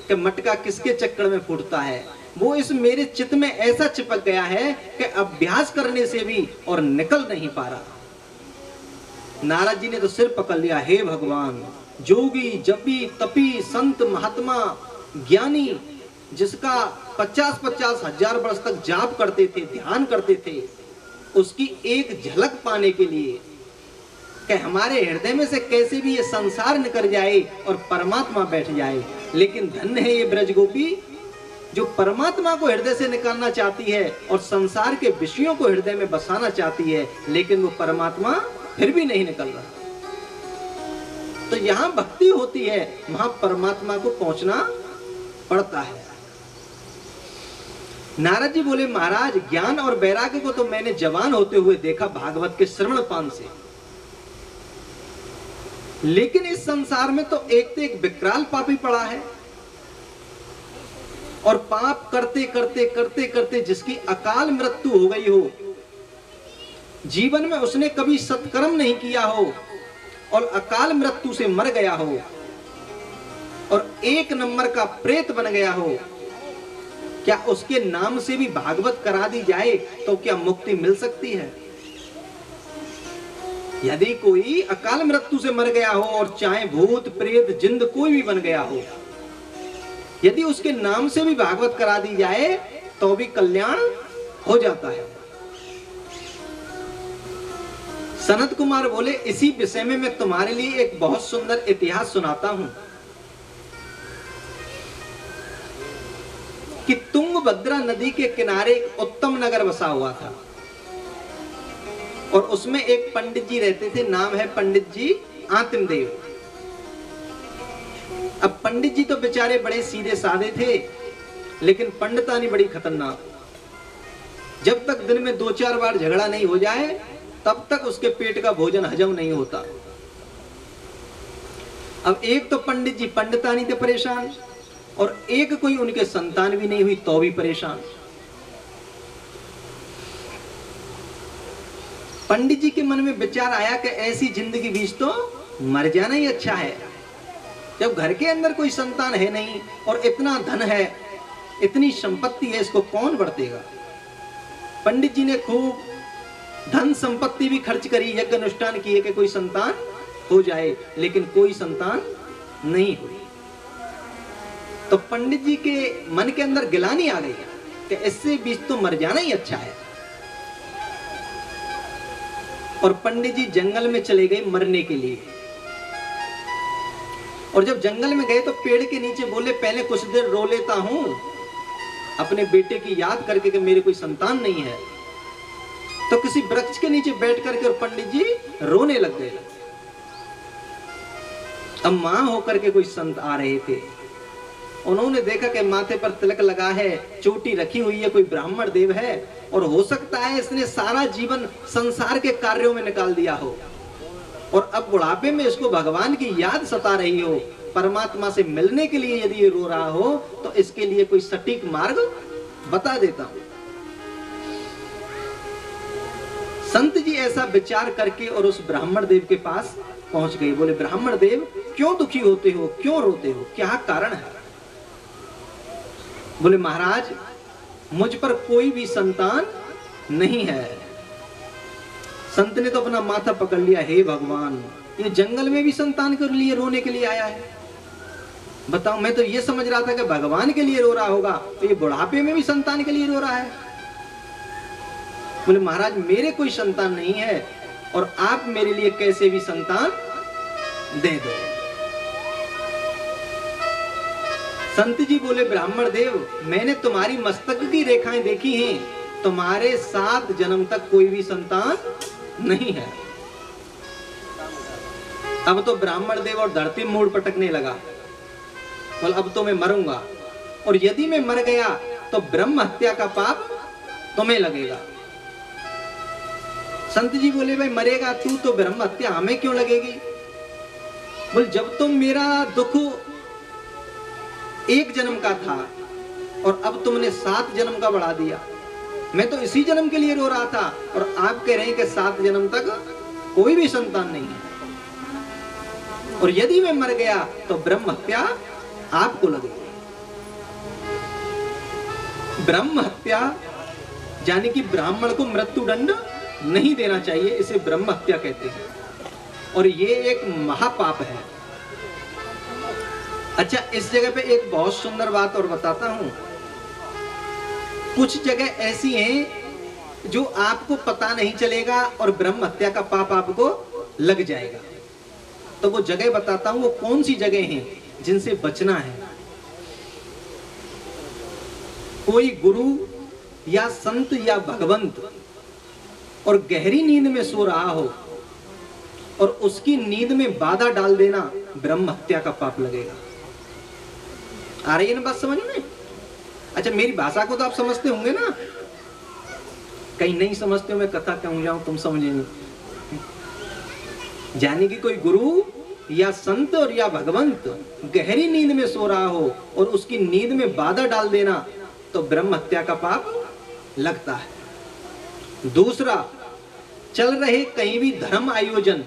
कि मटका किसके चक्कर में फूटता है। वो इस मेरे चित्त में ऐसा चिपक गया है कि अभ्यास करने से भी और निकल नहीं पा रहा। नारद जी ने तो सिर पकड़ लिया, हे भगवान, जोगी जपी तपी संत महात्मा ज्ञानी जिसका 50-50 हजार वर्ष तक जाप करते थे, ध्यान करते थे, उसकी एक झलक पाने के लिए कि हमारे हृदय में से कैसे भी ये संसार निकल जाए और परमात्मा बैठ जाए। लेकिन धन्य है ये ब्रज गोपी जो परमात्मा को हृदय से निकालना चाहती है और संसार के विषयों को हृदय में बसाना चाहती है, लेकिन वो परमात्मा फिर भी नहीं निकल रहा। तो यहां भक्ति होती है, वहां परमात्मा को पहुंचना पड़ता है। नारद जी बोले, महाराज ज्ञान और वैराग्य को तो मैंने जवान होते हुए देखा भागवत के श्रवण पान से, लेकिन इस संसार में तो एक विकराल पापी पड़ा है और पाप करते करते करते करते जिसकी अकाल मृत्यु हो गई हो, जीवन में उसने कभी सत्कर्म नहीं किया हो और अकाल मृत्यु से मर गया हो और एक नंबर का प्रेत बन गया हो, क्या उसके नाम से भी भागवत करा दी जाए तो क्या मुक्ति मिल सकती है? यदि कोई अकाल मृत्यु से मर गया हो और चाहे भूत प्रेत जिंद कोई भी बन गया हो, यदि उसके नाम से भी भागवत करा दी जाए तो भी कल्याण हो जाता है। सनत कुमार बोले, इसी विषय में मैं तुम्हारे लिए एक बहुत सुंदर इतिहास सुनाता हूं कि तुंगभद्रा नदी के किनारे एक उत्तम नगर बसा हुआ था और उसमें एक पंडित जी रहते थे, नाम है पंडित जी आत्मदेव। अब पंडित जी तो बेचारे बड़े सीधे साधे थे, लेकिन पंडितानी बड़ी खतरनाक। जब तक दिन में 2-4 बार झगड़ा नहीं हो जाए तब तक उसके पेट का भोजन हजम नहीं होता। अब एक तो पंडित जी पंडितानी से परेशान और एक कोई उनके संतान भी नहीं हुई तो भी परेशान। पंडित जी के मन में विचार आया कि ऐसी जिंदगी बीच तो मर जाना ही अच्छा है। जब घर के अंदर कोई संतान है नहीं और इतना धन है, इतनी संपत्ति है, इसको कौन बरतेगा। पंडित जी ने खूब धन संपत्ति भी खर्च करी, यज्ञ अनुष्ठान किए कि कोई संतान हो जाए, लेकिन कोई संतान नहीं हुई। तो पंडित जी के मन के अंदर गिलानी आ गई कि इससे बीच तो मर जाना ही अच्छा है। और पंडित जी जंगल में चले गए मरने के लिए। और जब जंगल में गए तो पेड़ के नीचे बोले, पहले कुछ देर रो लेता हूं अपने बेटे की याद करके कि मेरे कोई संतान नहीं है। तो किसी वृक्ष के नीचे बैठ करके और पंडित जी रोने लग गए। अब मां होकर के कोई संत आ रहे थे, उन्होंने देखा कि माथे पर तिलक लगा है, चोटी रखी हुई है, कोई ब्राह्मण देव है और हो सकता है इसने सारा जीवन संसार के कार्यों में निकाल दिया हो और अब बुढ़ापे में इसको भगवान की याद सता रही हो, परमात्मा से मिलने के लिए यदि ये रो रहा हो तो इसके लिए कोई सटीक मार्ग बता देता हूं। संत जी ऐसा विचार करके और उस ब्राह्मण देव के पास पहुंच गए। बोले, ब्राह्मण देव क्यों दुखी होते हो, क्यों रोते हो, क्या कारण है? बोले, महाराज मुझ पर कोई भी संतान नहीं है। संत ने तो अपना माथा पकड़ लिया, हे भगवान, ये जंगल में भी संतान के लिए रोने के लिए आया है। बताओ, मैं तो ये समझ रहा था कि भगवान के लिए रो रहा होगा, तो ये बुढ़ापे में भी संतान के लिए रो रहा है। बोले, महाराज मेरे कोई संतान नहीं है और आप मेरे लिए कैसे भी संतान दे दो। संत जी बोले, ब्राह्मण देव मैंने तुम्हारी मस्तक की रेखाएं देखी हैं, तुम्हारे 7 जन्म तक कोई भी संतान नहीं है। अब तो ब्राह्मण देव और धरती मूड़ पटकने लगा। बोल अब तो मैं मरूंगा, और यदि मैं मर गया तो ब्रह्म हत्या का पाप तुम्हें लगेगा। संत जी बोले भाई मरेगा तू तो ब्रह्म हत्या हमें क्यों लगेगी? बोल जब तुम मेरा दुख एक जन्म का था और अब तुमने 7 जन्म का बढ़ा दिया। मैं तो इसी जन्म के लिए रो रहा था और आप कह रहे हैं कि 7 जन्म तक कोई भी संतान नहीं है, और यदि मैं मर गया तो ब्रह्म हत्या आपको लगेगी। ब्रह्म हत्या यानी कि ब्राह्मण को मृत्यु दंड नहीं देना चाहिए, इसे ब्रह्म हत्या कहते हैं, और ये एक महापाप है। अच्छा, इस जगह पे एक बहुत सुंदर बात और बताता हूं। कुछ जगह ऐसी हैं जो आपको पता नहीं चलेगा और ब्रह्म हत्या का पाप आपको लग जाएगा। तो वो जगह बताता हूं, वो कौन सी जगह हैं जिनसे बचना है। कोई गुरु या संत या भगवंत और गहरी नींद में सो रहा हो और उसकी नींद में बाधा डाल देना, ब्रह्म हत्या का पाप लगेगा। आ रही है ना बात समझ में? अच्छा, मेरी भाषा को तो आप समझते होंगे ना? कहीं नहीं समझते हो, मैं कथा कहूं जाऊं तुम समझेंगे। यानी कि कोई गुरु या संत और या भगवंत गहरी नींद में सो रहा हो और उसकी नींद में बाधा डाल देना, तो ब्रह्म हत्या का पाप लगता है। दूसरा, चल रहे कहीं भी धर्म आयोजन,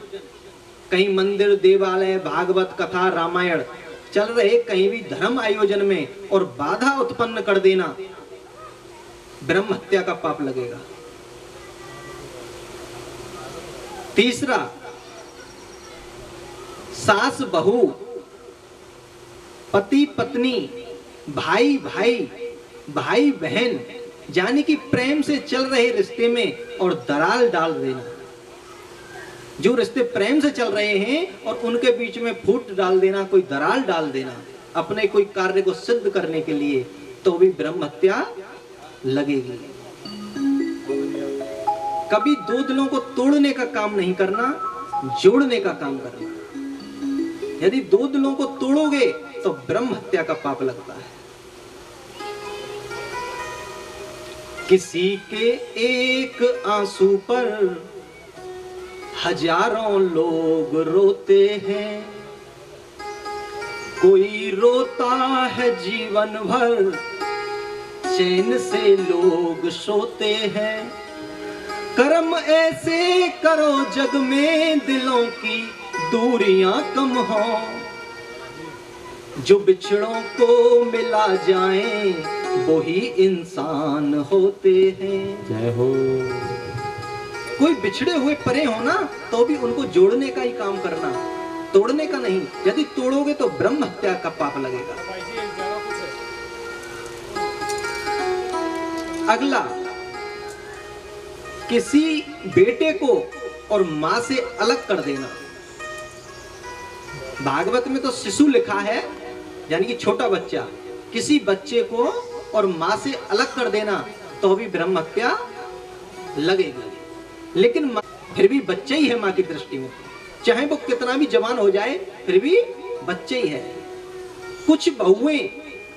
कहीं मंदिर देवालय भागवत कथा रामायण चल रहे कहीं भी धर्म आयोजन में और बाधा उत्पन्न कर देना, ब्रह्म हत्या का पाप लगेगा। तीसरा, सास बहू, पति पत्नी, भाई भाई, भाई बहन, यानी कि प्रेम से चल रहे रिश्ते में और दरार डाल देना। जो रिश्ते प्रेम से चल रहे हैं और उनके बीच में फूट डाल देना, कोई दरार डाल देना अपने कोई कार्य को सिद्ध करने के लिए, तो भी ब्रह्म हत्या लगेगी। कभी 2 दिलों को तोड़ने का काम नहीं करना, जोड़ने का काम करना। यदि 2 दिलों को तोड़ोगे तो ब्रह्म हत्या का पाप लगता है। किसी के एक आंसू पर हजारों लोग रोते हैं, कोई रोता है जीवन भर, चैन से लोग सोते हैं। कर्म ऐसे करो जग में दिलों की दूरियां कम हो, जो बिछड़ों को मिला जाए वो ही इंसान होते हैं। जय हो। कोई बिछड़े हुए परे हो ना, तो भी उनको जोड़ने का ही काम करना, तोड़ने का नहीं। यदि तोड़ोगे तो ब्रह्म हत्या का पाप लगेगा। अगला, किसी बेटे को और मां से अलग कर देना। भागवत में तो शिशु लिखा है, यानी कि छोटा बच्चा। किसी बच्चे को और मां से अलग कर देना तो भी ब्रह्म हत्या लगेगी। लेकिन फिर भी बच्चे ही है मां की दृष्टि में, चाहे वो कितना भी जवान हो जाए फिर भी बच्चे ही है। कुछ बहुएं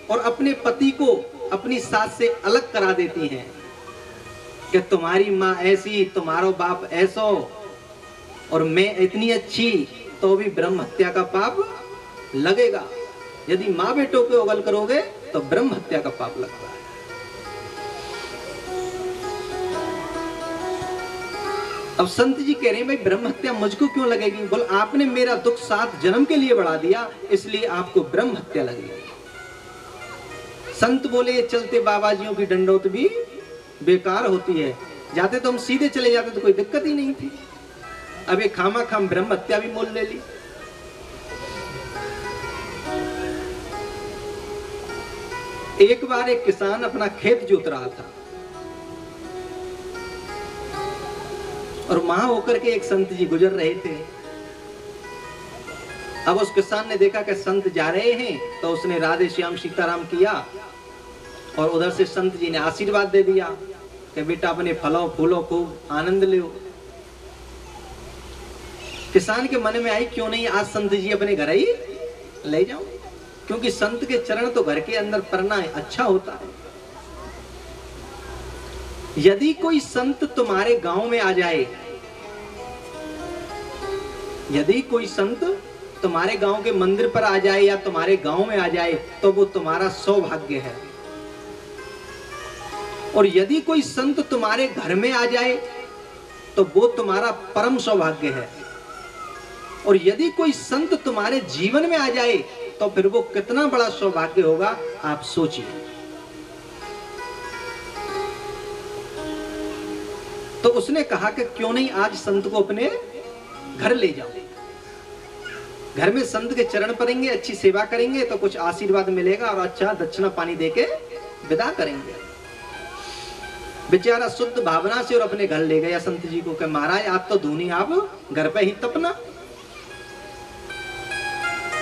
और अपने पति को अपनी सास से अलग करा देती हैं कि तुम्हारी माँ ऐसी, तुम्हारा बाप ऐसो और मैं इतनी अच्छी, तो भी ब्रह्म हत्या का पाप लगेगा। यदि माँ बेटों को उगल करोगे तो ब्रह्म हत्या का पाप लगता है। अब संत जी कह रहे हैं भाई ब्रह्म हत्या मुझको क्यों लगेगी? बोल आपने मेरा दुख 7 जन्म के लिए बढ़ा दिया, इसलिए आपको ब्रह्म हत्या लगेगी। संत बोले चलते बाबाजियों की डंडौत भी बेकार होती है। जाते तो हम सीधे चले जाते तो कोई दिक्कत ही नहीं थी। अब एक खामा खाम ब्रह्म हत्या भी मोल ले ली। एक बार एक किसान अपना खेत जोत रहा था और वहां होकर के एक संत जी गुजर रहे थे। अब उस किसान ने देखा कि संत जा रहे हैं, तो उसने राधे श्याम सीताराम किया और उधर से संत जी ने आशीर्वाद दे दिया कि बेटा अपने फलों फूलों को आनंद लो। किसान के मन में आई क्यों नहीं आज संत जी अपने घर ही ले जाऊं, क्योंकि संत के चरण तो घर के अंदर पड़ना अच्छा होता है। यदि कोई संत तुम्हारे गांव में आ जाए, यदि कोई संत तुम्हारे गांव के मंदिर पर आ जाए या तुम्हारे गांव में आ जाए तो वो तुम्हारा सौभाग्य है। और यदि कोई संत तुम्हारे घर में आ जाए तो वो तुम्हारा परम सौभाग्य है। और यदि कोई संत तुम्हारे जीवन में आ जाए तो फिर वो कितना बड़ा सौभाग्य होगा आप सोचिए। तो उसने कहा कि क्यों नहीं आज संत को अपने घर ले जाओ, घर में संत के चरण पड़ेंगे, अच्छी सेवा करेंगे तो कुछ आशीर्वाद मिलेगा और अच्छा दक्षिणा पानी देके विदा करेंगे। बेचारा शुद्ध भावना से और अपने घर ले गया संत जी को कि महाराज आप तो धूनी, आप घर पे ही तपना।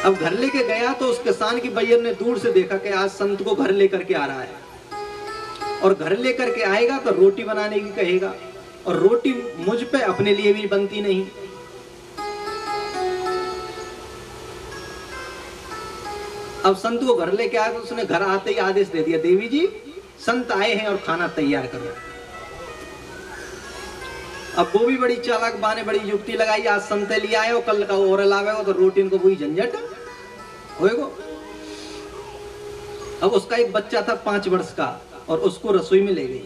अब घर लेके गया तो उस किसान की बैयर ने दूर से देखा कि आज संत को घर लेकर के आ रहा है, और घर लेकर के आएगा तो रोटी बनाने की कहेगा, और रोटी मुझ पे अपने लिए भी बनती नहीं। अब संत को घर लेके आया तो उसने घर आते ही आदेश दे दिया, देवी जी संत आए हैं और खाना तैयार करो। अब वो भी बड़ी चालाक बाने बड़ी युक्ति लगाई, आज संत लिया आए और कल का और लावेगा तो रोटी को वही झंझट होएगा। अब उसका एक बच्चा था 5 वर्ष का और उसको रसोई में ले गई।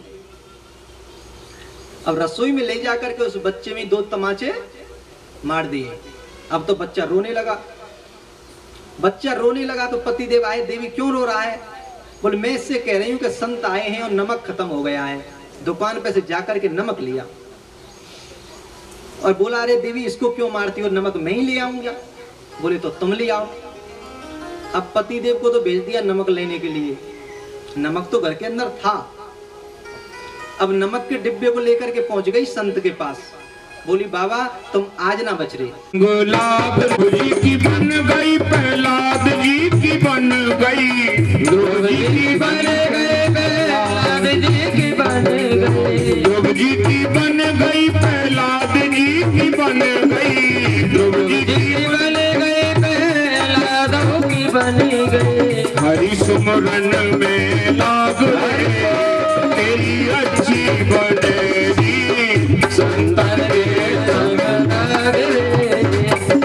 अब रसोई में ले जाकर के उस बच्चे में 2 तमाचे मार दिए। अब तो बच्चा रोने लगा। बच्चा रोने लगा तो पतिदेव आए, देवी क्यों रो रहा है? बोले मैं इससे कह रही हूं कि संत आए हैं और नमक खत्म हो गया है, दुकान पे से जाकर के नमक लिया। और बोला अरे देवी इसको क्यों मारती हो, नमक मैं ही ले आऊंगा। बोले तो तुम ले आओ। अब पतिदेव को तो भेज दिया नमक लेने के लिए, नमक तो घर के अंदर था। अब नमक के डिब्बे को लेकर के पहुंच गई संत के पास। बोली बाबा तुम आज ना बच रहे। गुलाब जी की बन गई, प्रहलाद जी की बन गई, ध्रुव जी की बन गए, प्रहलाद जी की बन गई, ध्रुव जी की बन गई, प्रहलाद जी की बन गई, ध्रुव जी की बन गई, प्रहलाद की बन गई। हरि सुमरन में लाग रे तेरी अच्छी बनेगी, संतन के संग लाग रे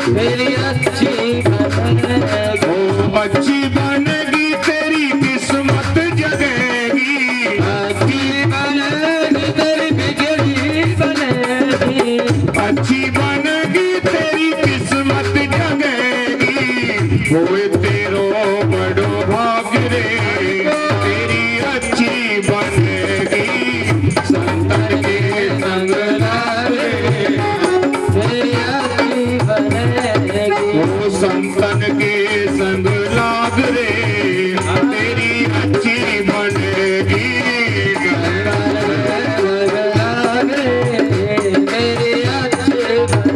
मेरी अच्छी बनेगी। ओ अच्छी बनेगी तेरी किस्मत जगेगी, अच्छी बनेगी तेरी बिगड़ी बनेगी, अच्छी बनेगी तेरी किस्मत जगेगी। होए तेरो बड़ो भाग रे तेरी अच्छी बनेगी, संतन के संग लाग रे तेरी अच्छी बनेगी। ओ संतन के संग लाग रे तेरी अच्छी बनेगी, संतन के संग लाग रे तेरी अच्छी बनेगी।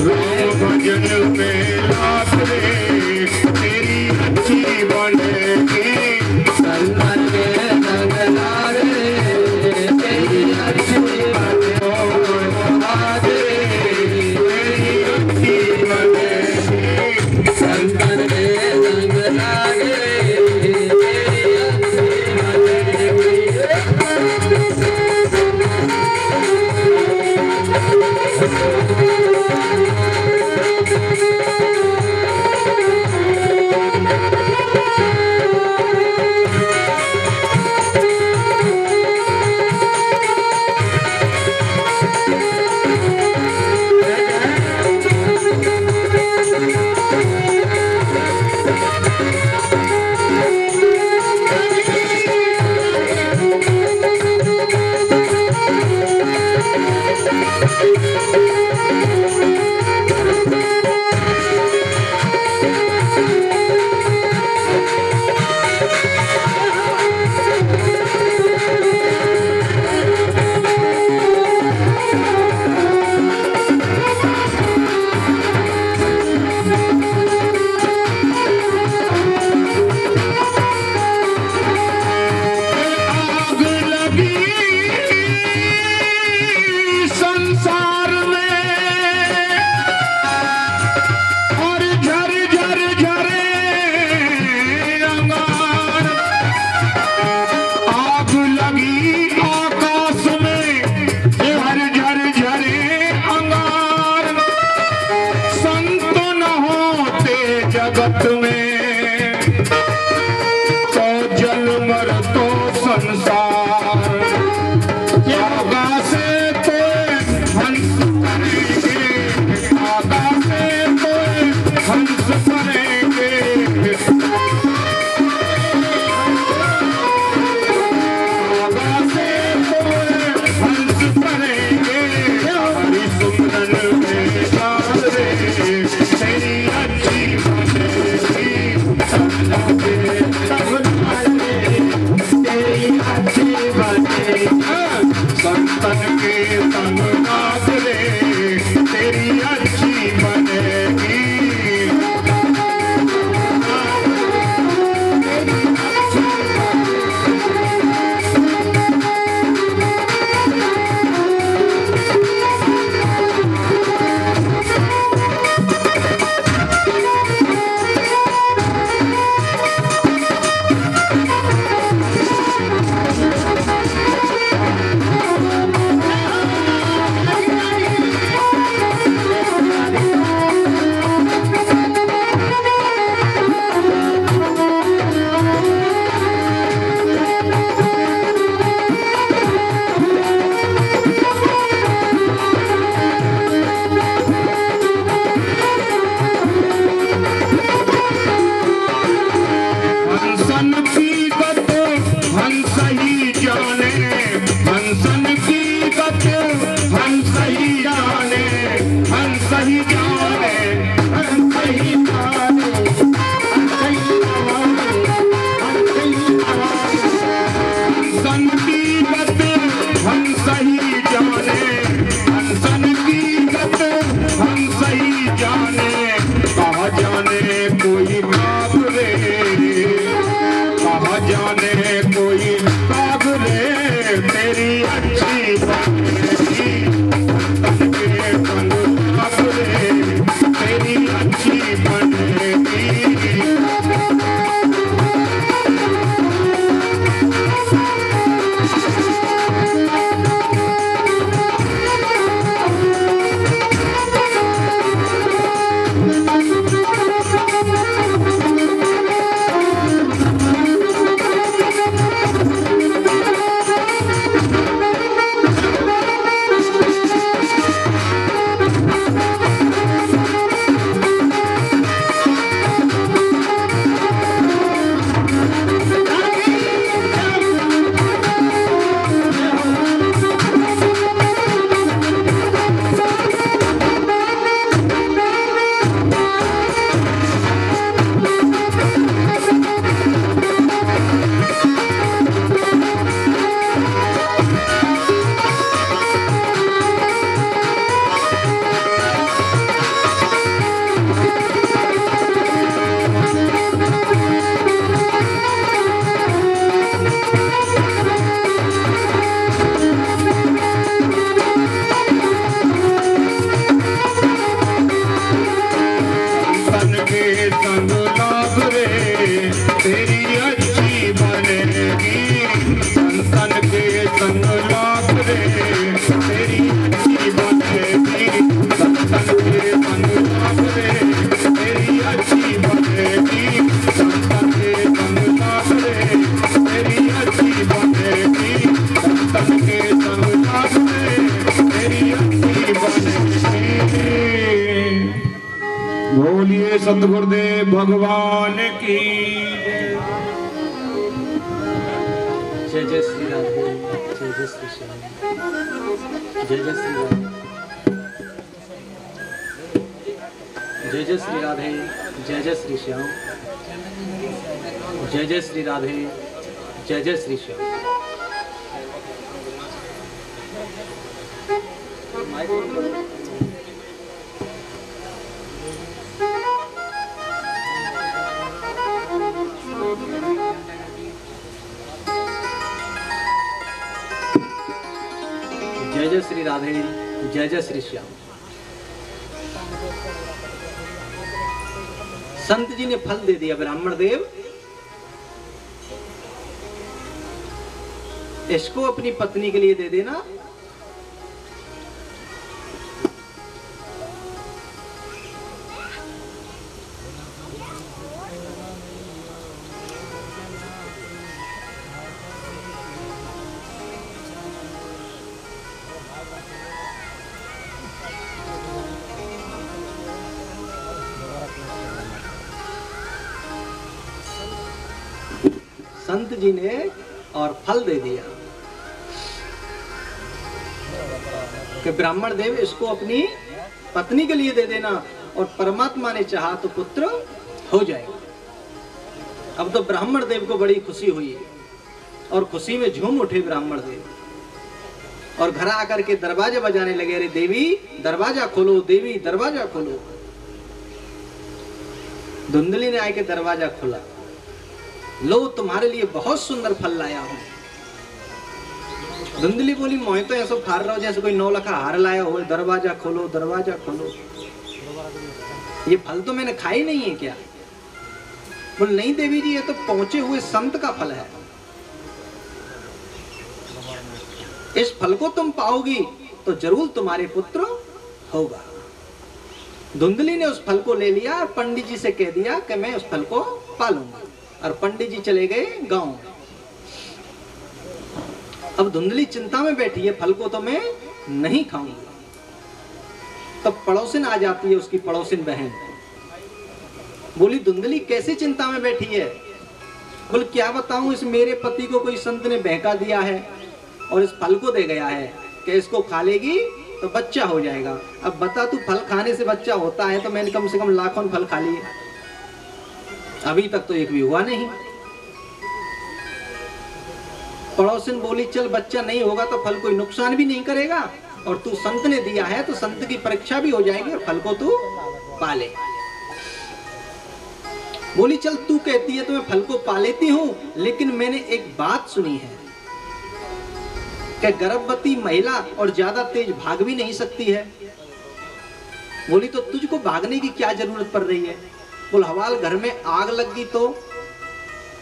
राम भजन में लाग रे तेरी अच्छी बनेगी संतन के संग लाग रे तेरी अच्छी बनेगी संतन के संग लाग रे जगत में तो जल मर तो संसार आगा से तो हंस करेंगे आगा से तो हंस करेंगे आगा से तो हंस करेंगे हरि सुमरन में गाल रे तेरी अच्छी संतन के संग नाच रे तेरी अच्छी बनेगी बोलिए सतगुरुदेव भगवान की जय जय श्री राधे, जय जय श्री श्याम, जय जय श्री राधे, जय जय श्री राधे, जय जय श्री श्याम, जय जय श्री राधे, जय जय श्री श्याम। जय जय श्री राधे, जय जय श्री श्याम। संत जी ने फल दे दिया ब्राह्मण देव, इसको अपनी पत्नी के लिए दे देना। संत जी ने और फल दे दिया कि ब्राह्मण देव इसको अपनी पत्नी के लिए दे देना, और परमात्मा ने चाहा तो पुत्र हो जाएगा। अब तो ब्राह्मण देव को बड़ी खुशी हुई और खुशी में झूम उठे ब्राह्मण देव और घर आकर के दरवाजा बजाने लगे, अरे देवी दरवाजा खोलो, देवी दरवाजा खोलो। धुंधली ने आके दरवाजा खोला, लो तुम्हारे लिए बहुत सुंदर फल लाया हूं। धुंधली बोली, मोहे तो ऐसा फार रहा हो जैसे कोई 9 लाख हार लाया हो, दरवाजा खोलो दरवाजा खोलो। ये फल तो मैंने खाई नहीं है क्या? बोल नहीं देवी जी, ये तो पहुंचे हुए संत का फल है। इस फल को तुम पाओगी तो जरूर तुम्हारे पुत्र होगा। धुंधली ने उस फल को ले लिया और पंडित जी से कह दिया कि मैं उस फल को पालूंगा, और पंडित जी चले गए गांव। अब धुंधली चिंता में बैठी है, फल को तो मैं नहीं खाऊंगा। तब पड़ोसिन आ जाती है, उसकी पड़ोसिन बहन बोली, धुंधली कैसे चिंता में बैठी है? बोल क्या बताऊं, इस मेरे पति को कोई संत ने बहका दिया है और इस फल को दे गया है कि इसको खा लेगी तो बच्चा हो जाएगा। अब बता तू, फल खाने से बच्चा होता है तो मैंने कम से कम लाखों फल खा लिए, अभी तक तो एक भी हुआ नहीं। पड़ोसिन बोली, चल बच्चा नहीं होगा तो फल कोई नुकसान भी नहीं करेगा, और तू संत ने दिया है तो संत की परीक्षा भी हो जाएगी और फल को तू पाले। बोली चल तू कहती है तो मैं फल को पा लेती हूं, लेकिन मैंने एक बात सुनी है कि गर्भवती महिला और ज्यादा तेज भाग भी नहीं सकती है। बोली तो तुझको भागने की क्या जरूरत पड़ रही है? बोल हवाल घर में आग लग गई तो,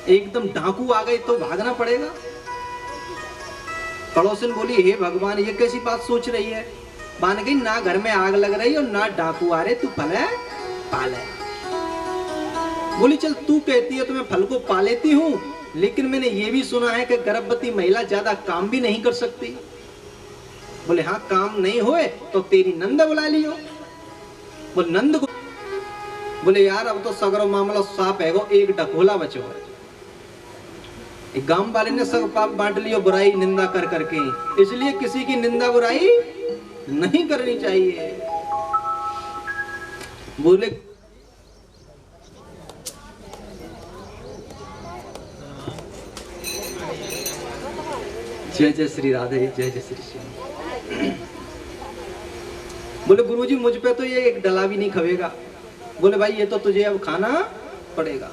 एकदम डाकू आ गए तो भागना पड़ेगा। पड़ोसिन बोली, हे भगवान ये कैसी बात सोच रही है? मान गई ना घर में आग लग रही और ना डाकू आ रहे, तू फल है पाले। बोली चल तू कहती है तो मैं फल को पा लेती हूँ, लेकिन मैंने ये भी सुना है कि गर्भवती महिला ज्यादा काम भी नहीं कर सकती। बोले हाँ, काम नहीं होए तो तेरी नंद बुला लियो। बोले नंद को? बोले यार अब तो सगरो मामला साफ है, एक ढकोला बचो है। गांव वाले ने सब पाप बांट लियो बुराई निंदा कर करके, इसलिए किसी की निंदा बुराई नहीं करनी चाहिए। बोले जय जय श्री राधे, जय जय श्री श्याम। बोले गुरुजी मुझ पे तो ये एक डला भी नहीं खवेगा। बोले भाई ये तो तुझे अब खाना पड़ेगा,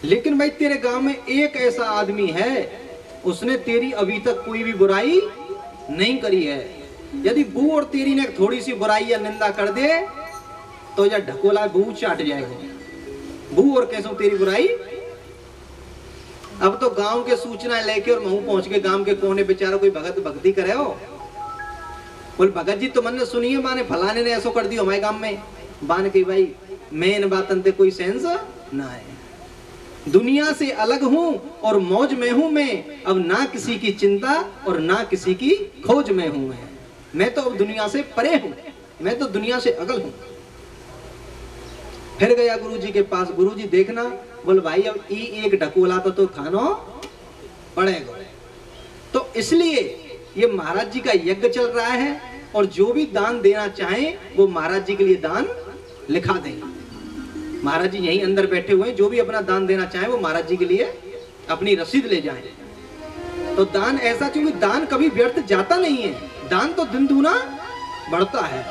लेकिन भाई तेरे गांव में एक ऐसा आदमी है, उसने तेरी अभी तक कोई भी बुराई नहीं करी है। यदि बू और तेरी ने थोड़ी सी बुराई या निंदा कर दे तो यह ढकोला बू चाट जाएगा। बू और कैसो तेरी बुराई। अब तो गांव के सूचना लेके और महू पहुंच के गांव के कोने बेचारा कोई भगत भक्ति करे हो। बोल भगत जी तो मैंने सुनी है, माने फलाने ने ऐसा कर दिया हमारे गांव में। बान के भाई मेन बातन ते कोई सेंस ना है, दुनिया से अलग हूं और मौज में हूं मैं, अब ना किसी की चिंता और ना किसी की खोज में हूं मैं तो अब दुनिया से परे हूं, मैं तो दुनिया से अगल हूं। फिर गया गुरुजी के पास, गुरुजी देखना, बोल भाई अब ई एक ढकोला तो खानो पड़ेगा। तो इसलिए ये महाराज जी का यज्ञ चल रहा है, और जो भी दान देना चाहे वो महाराज जी के लिए दान लिखा दें। महाराज जी यहीं अंदर बैठे हुए हैं, जो भी अपना दान देना चाहे वो महाराज जी के लिए अपनी रसीद ले जाएं। तो दान ऐसा, क्योंकि दान कभी व्यर्थ जाता नहीं है, दान तो दिन दूना बढ़ता है।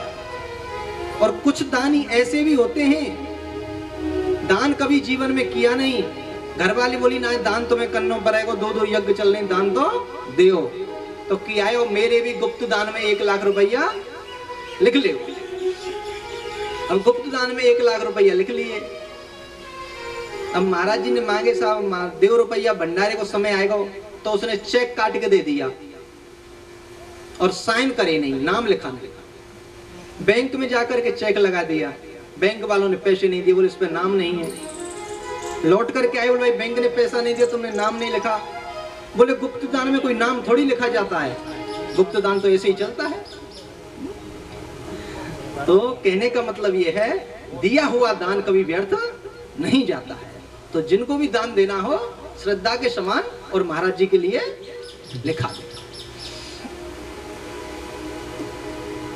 और कुछ दान ही ऐसे भी होते हैं, दान कभी जीवन में किया नहीं, घर वाली बोली ना दान तुम्हें करना पड़ेगा, 2-2 यज्ञ चल रहे दान तो दियो, तो किया है। मेरे भी गुप्त दान में 1 लाख रुपया लिख ले। अब गुप्त दान में 1 लाख रुपया लिख लिए। अब महाराज जी ने मांगे साहब देव रुपया भंडारे को समय आएगा, तो उसने चेक काट के दे दिया और साइन करे नहीं, नाम लिखा नहीं। बैंक में जाकर के चेक लगा दिया, बैंक वालों ने पैसे नहीं दिए, बोले इस पे नाम नहीं है। लौट करके आए, बोले भाई बैंक ने पैसा नहीं दिया, तुमने नाम नहीं लिखा। बोले गुप्त दान में कोई नाम थोड़ी लिखा जाता है, गुप्त दान तो ऐसे ही चलता है। तो कहने का मतलब यह है, दिया हुआ दान कभी व्यर्थ नहीं जाता है। तो जिनको भी दान देना हो श्रद्धा के समान और महाराज जी के लिए लिखा दे।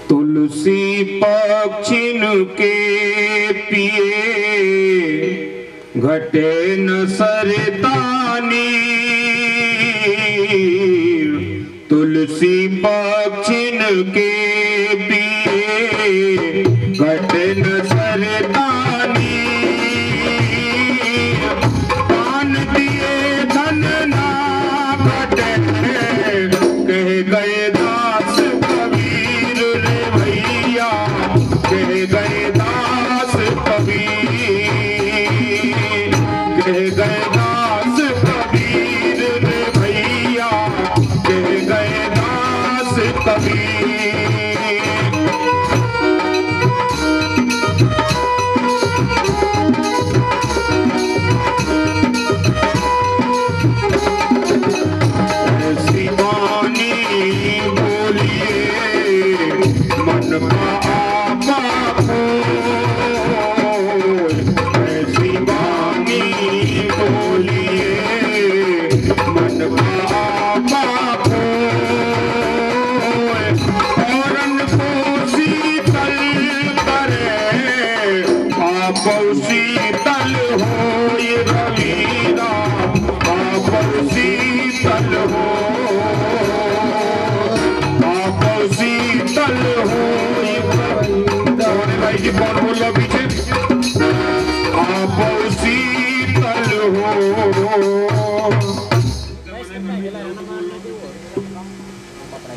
तुलसी पक्षिन के पिए घटे न सरतानी, तुलसी पक्षिन के पिए घटे न सरतानी, दान दिए धन ना घटे, कह गए दास कबीर रे भैया, कह गए दास कबीर, कह गए दास कबीर रे भैया, कह गए दास कबीर। ऐसी वाणी बोलिए मन का आपा खोए, ऐसी वाणी बोलिए मन का आपा खोए, औरन को शीतल करे, आप शीतल होए रवीरा, आप शीतल हो, आप शीतल हो। भाई जी कौन बोल रहा पीछे? आप शीतल हो।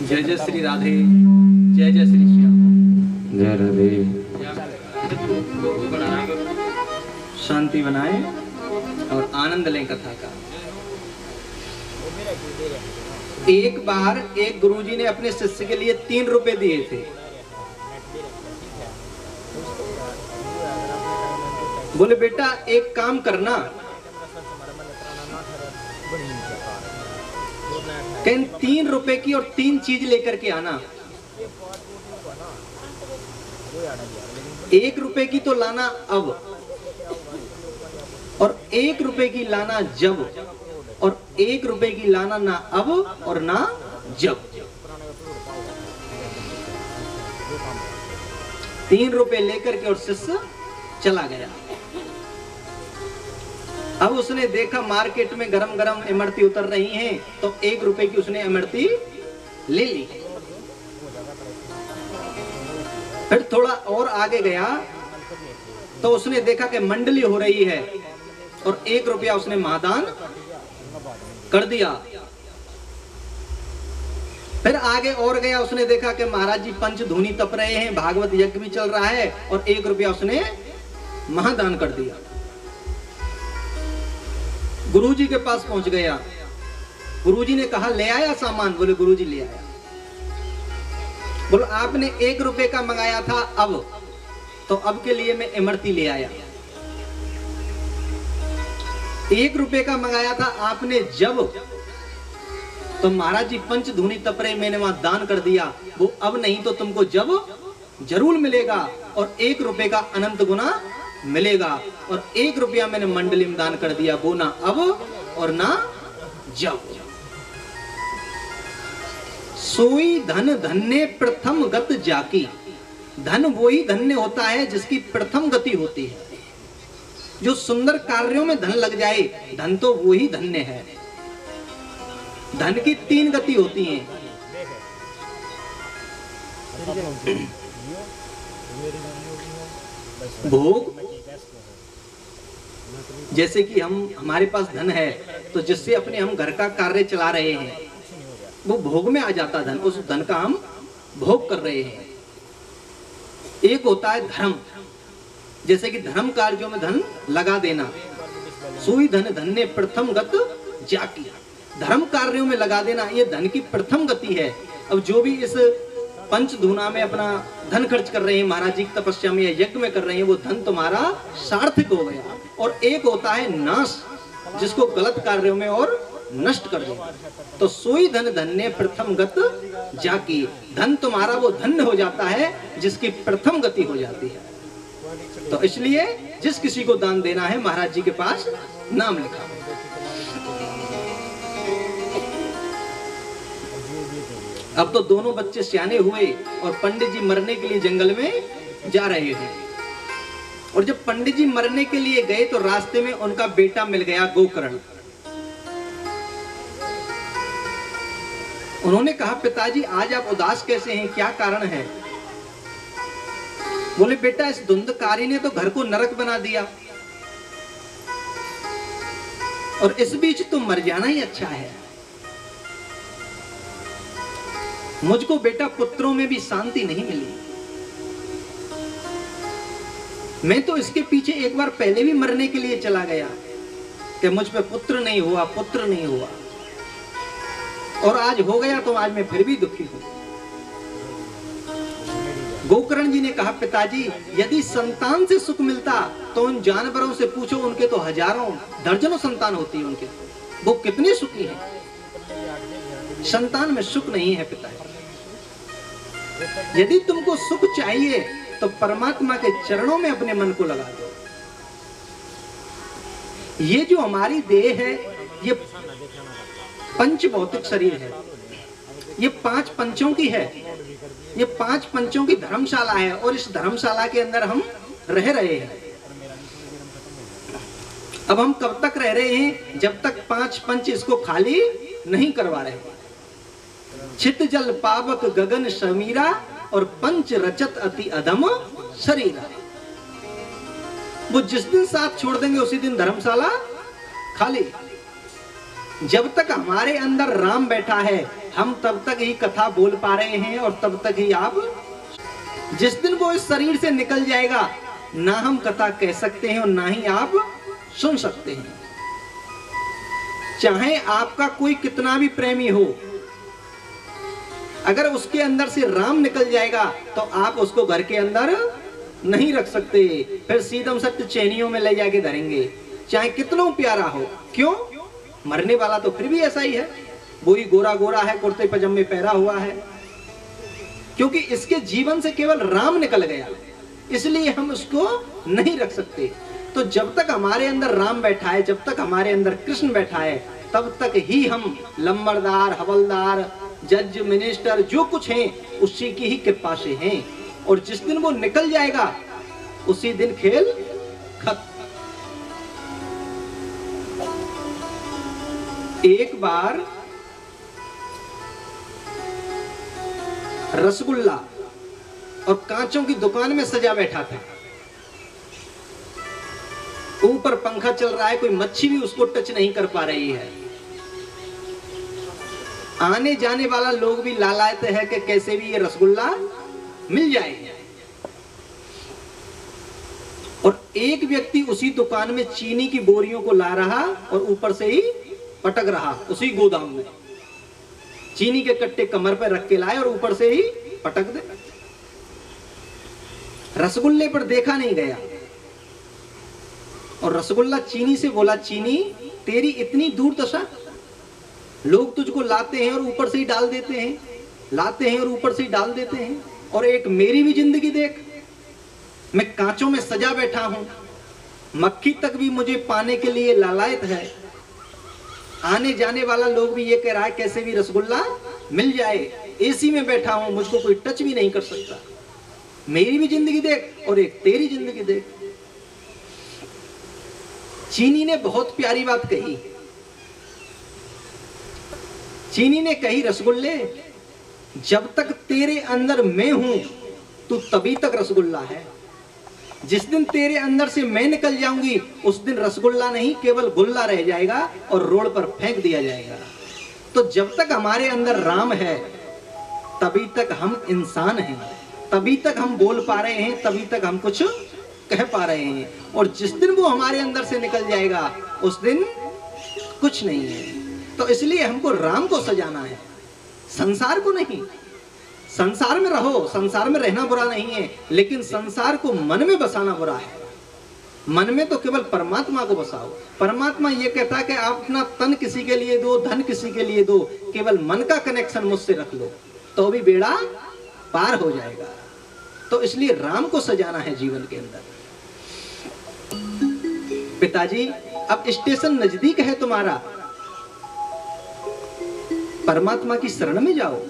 जय जय श्री राधे, जय जय श्री श्याम। जय राधे। शांति बनाए और आनंद लें कथा का। एक बार एक गुरुजी ने अपने शिष्य के लिए 3 रुपए दिए थे। बोले बेटा एक काम करना, कहीं 3 रुपए की और 3 चीज लेकर के आना। 1 रुपए की तो लाना अब, और 1 रुपए की लाना जब, और 1 रुपए की लाना ना अब और ना जब। 3 रुपए लेकर के और शिष्य चला गया। अब उसने देखा मार्केट में गरम गरम इमरती उतर रही हैं, तो 1 रुपए की उसने इमरती ले ली। फिर थोड़ा और आगे गया तो उसने देखा कि मंडली हो रही है, और 1 रुपया उसने महादान कर दिया। फिर आगे और गया, उसने देखा कि महाराज जी पंचधूनी तप रहे हैं, भागवत यज्ञ भी चल रहा है, और 1 रुपया उसने महादान कर दिया। गुरुजी के पास पहुंच गया। गुरुजी ने कहा ले आया सामान? बोले गुरुजी ले आया। बोलो आपने 1 रुपए का मंगाया था अब, तो अब के लिए मैं इमरती ले आया। 1 रुपए का मंगाया था आपने जब, तो महाराज जी पंचधूनी तप रहे, मैंने वहां दान कर दिया। वो अब नहीं तो तुमको जब जरूर मिलेगा, और 1 रुपए का अनंत गुना मिलेगा। और 1 रुपया मैंने मंडली में दान कर दिया, वो ना अब और ना जब। सोई धन धन्य प्रथम गत जाकी। धन वही धन्य होता है जिसकी प्रथम गति होती है। जो सुंदर कार्यों में धन लग जाए, धन तो वही धन्य है। धन की 3 गति होती हैं। भोग, जैसे कि हमारे पास धन है तो जिससे अपने हम घर का कार्य चला रहे हैं, वो भोग में आ जाता धन, उस धन का हम भोग कर रहे हैं। एक होता है धर्म, जैसे कि धर्म कार्यों में धन लगा देना। सुई धन धन्य प्रथम गत जाकी। धर्म कार्यों में लगा देना ये धन की प्रथम गति है। अब जो भी इस पंचधूना में अपना धन खर्च कर रहे हैं, महाराज जी की तपस्या में या यज्ञ में कर रहे हैं, वो धन तुम्हारा सार्थक हो गया। और एक होता है नाश, जिसको गलत कार्यों में और नष्ट कर देना। तो सोई धन धन्य प्रथम गत जाकी। धन तुम्हारा वो धन्य हो जाता है जिसकी प्रथम गति हो जाती है। तो इसलिए जिस किसी को दान देना है, महाराज जी के पास नाम लिखा। अब तो दोनों बच्चे सियाने हुए और पंडित जी मरने के लिए जंगल में जा रहे हैं। और जब पंडित जी मरने के लिए गए तो रास्ते में उनका बेटा मिल गया, गोकर्ण। उन्होंने कहा, पिताजी आज आप उदास कैसे हैं, क्या कारण है? बोले, बेटा इस धुंधकारी ने तो घर को नरक बना दिया और इस बीच तुम मर जाना ही अच्छा है। मुझको बेटा पुत्रों में भी शांति नहीं मिली। मैं तो इसके पीछे एक बार पहले भी मरने के लिए चला गया कि मुझ पे पुत्र नहीं हुआ, पुत्र नहीं हुआ, और आज हो गया तो आज मैं फिर भी दुखी हूं। गोकर्ण जी ने कहा, पिताजी यदि संतान से सुख मिलता तो उन जानवरों से पूछो, उनके तो हजारों दर्जनों संतान होती है, उनके वो कितने सुखी हैं। संतान में सुख नहीं है पिताजी। यदि तुमको सुख चाहिए तो परमात्मा के चरणों में अपने मन को लगा दो। ये जो हमारी देह है, ये पंच भौतिक शरीर है, ये 5 पंचों की है, ये 5 पंचों की धर्मशाला है। और इस धर्मशाला के अंदर हम रह रहे हैं। अब हम कब तक रह रहे हैं? जब तक 5 पंच इसको खाली नहीं करवा रहे। छित जल पावक गगन समीरा और पंच रचत अति अधम शरीरा। वो जिस दिन साथ छोड़ देंगे उसी दिन धर्मशाला खाली। जब तक हमारे अंदर राम बैठा है, हम तब तक ही कथा बोल पा रहे हैं और तब तक ही आप। जिस दिन वो इस शरीर से निकल जाएगा, ना हम कथा कह सकते हैं और ना ही आप सुन सकते हैं। चाहे आपका कोई कितना भी प्रेमी हो, अगर उसके अंदर से राम निकल जाएगा तो आप उसको घर के अंदर नहीं रख सकते। फिर सीधम सत्य चैनियों में ले जाके धरेंगे, चाहे कितना प्यारा हो। क्यों? मरने वाला तो फिर भी ऐसा ही है, वही गोरा गोरा है, कुर्ते पजामे पहरा हुआ है, क्योंकि इसके जीवन से केवल राम निकल गया, इसलिए हम उसको नहीं रख सकते। तो जब तक हमारे अंदर राम बैठा है, जब तक हमारे अंदर कृष्ण बैठा है, तब तक ही हम लंबरदार, हवलदार, जज, मिनिस्टर जो कुछ हैं उसी की ही कृपा से हैं। और जिस दिन वो निकल जाएगा उसी दिन खेल खत्म। एक बार रसगुल्ला और कांचों की दुकान में सजा बैठा था। ऊपर पंखा चल रहा है, कोई मच्छी भी उसको टच नहीं कर पा रही है। आने जाने वाला लोग भी लालायत है कि कैसे भी ये रसगुल्ला मिल जाए। और एक व्यक्ति उसी दुकान में चीनी की बोरियों को ला रहा और ऊपर से ही पटक रहा। उसी गोदाम में चीनी के कट्टे कमर पर रख के लाए और ऊपर से ही पटक दे। रसगुल्ले पर देखा नहीं गया और रसगुल्ला चीनी से बोला, चीनी तेरी इतनी दूर दशा, लोग तुझको लाते हैं और ऊपर से ही डाल देते हैं, लाते हैं और ऊपर से ही डाल देते हैं। और एक मेरी भी जिंदगी देख, मैं कांचों में सजा बैठा हूं मक्खी तक भी मुझे पाने के लिए लालायत है। आने जाने वाला लोग भी ये कह रहा है कैसे भी रसगुल्ला मिल जाए। एसी में बैठा हूं, मुझको कोई टच भी नहीं कर सकता। मेरी भी जिंदगी देख और एक तेरी जिंदगी देख। चीनी ने बहुत प्यारी बात कही। चीनी ने कही, रसगुल्ले जब तक तेरे अंदर मैं हूं तू तभी तक रसगुल्ला है। जिस दिन तेरे अंदर से मैं निकल जाऊंगी उस दिन रसगुल्ला नहीं केवल गुल्ला रह जाएगा और रोड पर फेंक दिया जाएगा। तो जब तक हमारे अंदर राम है तभी तक हम इंसान हैं, तभी तक हम बोल पा रहे हैं, तभी तक हम कुछ कह पा रहे हैं। और जिस दिन वो हमारे अंदर से निकल जाएगा उस दिन कुछ नहीं है। तो इसलिए हमको राम को सजाना है, संसार को नहीं। संसार में रहो, संसार में रहना बुरा नहीं है, लेकिन संसार को मन में बसाना बुरा है। मन में तो केवल परमात्मा को बसाओ। परमात्मा ये कहता है कि आप अपना तन किसी के लिए दो, धन किसी के लिए दो, केवल मन का कनेक्शन मुझसे रख लो तो भी बेड़ा पार हो जाएगा। तो इसलिए राम को सजाना है जीवन के अंदर। पिताजी अब स्टेशन नजदीक है तुम्हारा, परमात्मा की शरण में जाओ।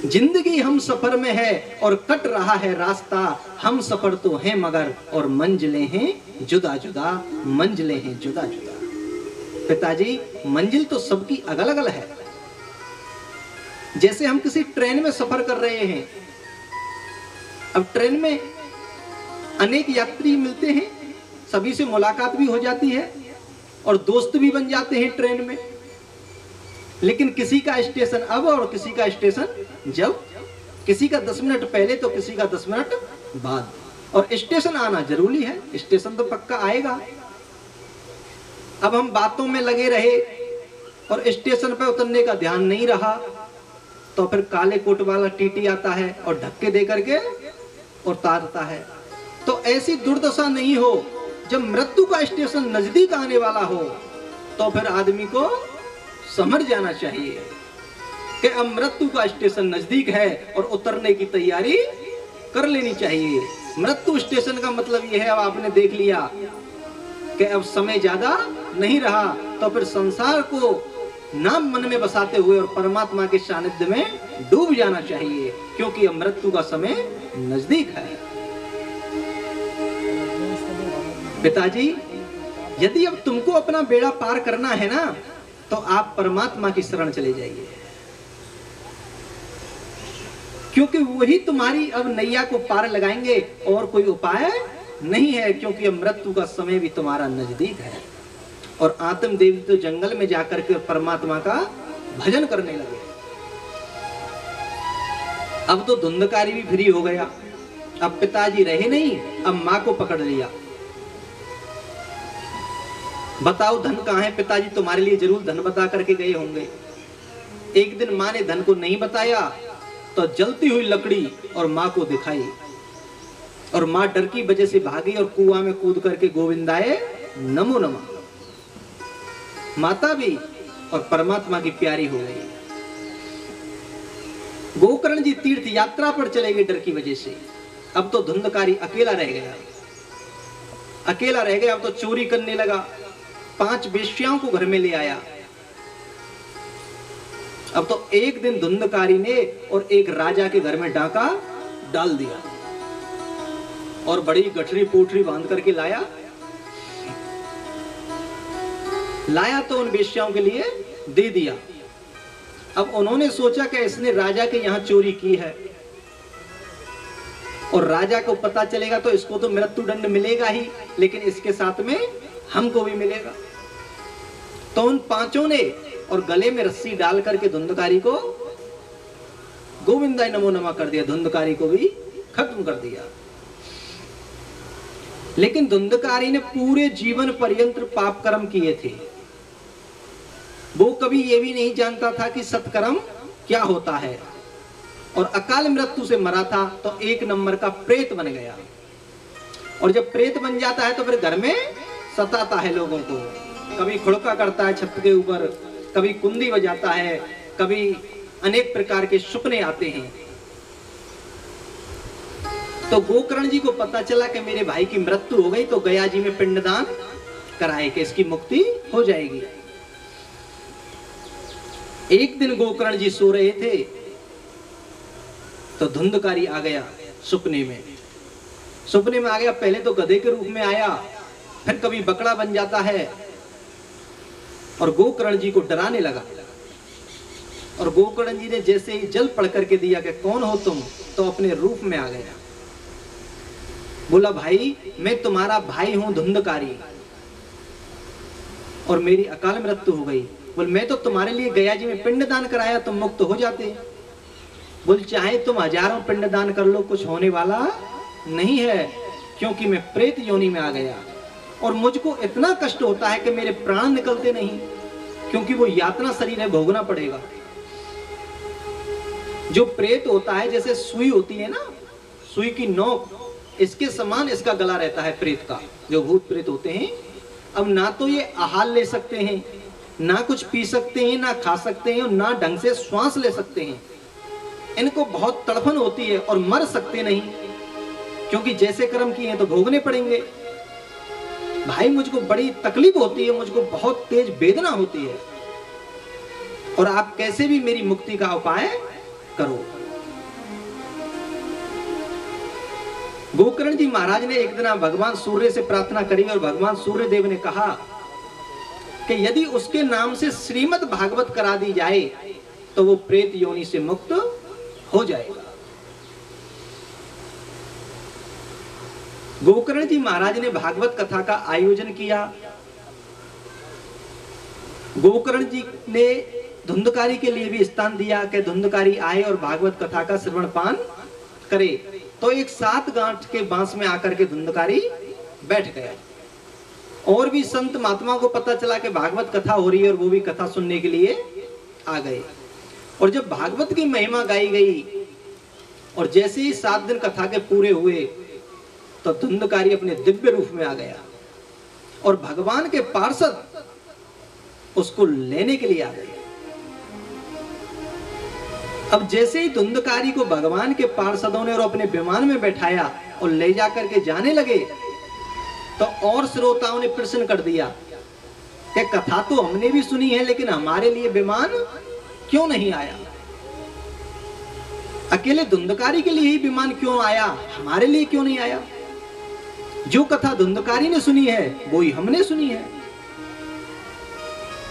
जिंदगी हम सफर में है और कट रहा है रास्ता। हम सफर तो हैं मगर और मंजिलें हैं जुदा जुदा, मंजिलें हैं जुदा जुदा। पिताजी मंजिल तो सबकी अलग अलग है। जैसे हम किसी ट्रेन में सफर कर रहे हैं, अब ट्रेन में अनेक यात्री मिलते हैं, सभी से मुलाकात भी हो जाती है और दोस्त भी बन जाते हैं ट्रेन में। लेकिन किसी का स्टेशन अब और किसी का स्टेशन जब, किसी का 10 मिनट पहले तो किसी का 10 मिनट बाद। और स्टेशन आना जरूरी है, स्टेशन तो पक्का आएगा। अब हम बातों में लगे रहे और स्टेशन पर उतरने का ध्यान नहीं रहा तो फिर काले कोट वाला टीटी आता है और धक्के दे करके उतारता है। तो ऐसी दुर्दशा नहीं हो। जब मृत्यु का स्टेशन नजदीक आने वाला हो तो फिर आदमी को समझ जाना चाहिए कि अब मृत्यु का स्टेशन नजदीक है और उतरने की तैयारी कर लेनी चाहिए। मृत्यु स्टेशन का मतलब यह है, अब आपने देख लिया कि अब समय ज्यादा नहीं रहा तो फिर संसार को नाम मन में बसाते हुए और परमात्मा के सानिध्य में डूब जाना चाहिए, क्योंकि अब मृत्यु का समय नजदीक है। पिताजी यदि अब तुमको अपना बेड़ा पार करना है ना तो आप परमात्मा की शरण चले जाइए, क्योंकि वही तुम्हारी अब नैया को पार लगाएंगे और कोई उपाय नहीं है। क्योंकि अब मृत्यु का समय भी तुम्हारा नजदीक है। और आत्म देवी तो जंगल में जाकर के परमात्मा का भजन करने लगे। अब तो धुंधकारी भी फ्री हो गया। अब पिताजी रहे नहीं, अब मां को पकड़ लिया। बताओ धन कहाँ है? पिताजी तुम्हारे लिए जरूर धन बता करके गए होंगे। एक दिन मां ने धन को नहीं बताया तो जलती हुई लकड़ी और मां को दिखाई और मां डर की वजह से भागी और कुआं में कूद करके गोविंदाए नमो नमः। माता भी और परमात्मा की प्यारी हो गई। गोकर्ण जी तीर्थ यात्रा पर चले गए डर की वजह से। अब तो धुंधकारी अकेला रह गया, अकेला रह गया। अब तो चोरी करने लगा, 5 वेश्याओं को घर में ले आया। अब तो एक दिन धुंधकारी ने और एक राजा के घर में डाका डाल दिया और बड़ी गठरी पोटरी बांध करके लाया तो उन वेश्याओं के लिए दे दिया। अब उन्होंने सोचा कि इसने राजा के यहां चोरी की है और राजा को पता चलेगा तो इसको तो मृत्यु दंड मिलेगा ही, लेकिन इसके साथ में हमको भी मिलेगा। तो उन 5 ने और गले में रस्सी डाल करके धुंधकारी को गोविंदाय नमो नमः कर दिया, धुंधकारी को भी खत्म कर दिया। लेकिन धुंधकारी ने पूरे जीवन पर्यंत पाप कर्म किए थे। वो कभी ये भी नहीं जानता था कि सत्कर्म क्या होता है और अकाल मृत्यु से मरा था तो 1 नंबर का प्रेत बन गया। और जब प्रेत बन जाता है तो फिर घर में सताता है लोगों को। कभी खुड़का करता है छत के ऊपर, कभी कुंदी बजाता है, कभी अनेक प्रकार के सपने आते हैं। तो गोकर्ण जी को पता चला कि मेरे भाई की मृत्यु हो गई, तो गया जी में पिंडदान कराए कि इसकी मुक्ति हो जाएगी। एक दिन गोकर्ण जी सो रहे थे तो धुंधकारी आ गया सपने में। सपने में आ गया, पहले तो गधे के रूप में आया, फिर कभी बकरा बन जाता है और गोकर्ण जी को डराने लगा। और गोकर्ण जी ने जैसे ही जल पढ़ करके दिया कि कौन हो तुम, तो अपने रूप में आ गया। बोला भाई मैं तुम्हारा भाई हूं धुंधकारी और मेरी अकाल मृत्यु हो गई। बोल मैं तो तुम्हारे लिए गया जी में पिंडदान कराया, तुम मुक्त हो जाते। बोल चाहे तुम हजारों पिंडदान कर लो, कुछ होने वाला नहीं है, क्योंकि मैं प्रेत योनि में आ गया और मुझको इतना कष्ट होता है कि मेरे प्राण निकलते नहीं, क्योंकि वो यातना शरीर है, भोगना पड़ेगा। जो प्रेत होता है जैसे सुई होती है ना, सुई की नोक इसके समान इसका गला रहता है प्रेत का। जो भूत प्रेत होते हैं, अब ना तो ये आहार ले सकते हैं, ना कुछ पी सकते हैं, ना खा सकते हैं, ना ढंग से श्वास ले सकते हैं। इनको बहुत तड़फन होती है और मर सकते नहीं, क्योंकि जैसे कर्म किए हैं तो भोगने पड़ेंगे। भाई मुझको बड़ी तकलीफ होती है, मुझको बहुत तेज वेदना होती है, और आप कैसे भी मेरी मुक्ति का उपाय करो। गोकर्ण जी महाराज ने एक दिन भगवान सूर्य से प्रार्थना करी और भगवान सूर्य देव ने कहा कि यदि उसके नाम से श्रीमद् भागवत करा दी जाए तो वो प्रेत योनि से मुक्त हो जाएगा। गोकर्ण जी महाराज ने भागवत कथा का आयोजन किया। गोकर्ण जी ने धुंधकारी के लिए भी स्थान दिया कि धुंधकारी आए और भागवत कथा का श्रवण पान करे। तो एक 7 गांठ के बांस में आकर के धुंधकारी बैठ गया। और भी संत महात्माओं को पता चला कि भागवत कथा हो रही है और वो भी कथा सुनने के लिए आ गए। और जब भागवत की महिमा गाई गई और जैसे ही 7 दिन कथा के पूरे हुए तो धुंधकारी अपने दिव्य रूप में आ गया और भगवान के पार्षद उसको लेने के लिए आ गए। अब जैसे ही धुंधकारी को भगवान के पार्षदों ने और अपने विमान में बैठाया और ले जाकर के जाने लगे तो और श्रोताओं ने प्रश्न कर दिया कि कथा तो हमने भी सुनी है, लेकिन हमारे लिए विमान क्यों नहीं आया? अकेले धुंधकारी के लिए ही विमान क्यों आया, हमारे लिए क्यों नहीं आया? जो कथा धुंधकारी ने सुनी है वो ही हमने सुनी है।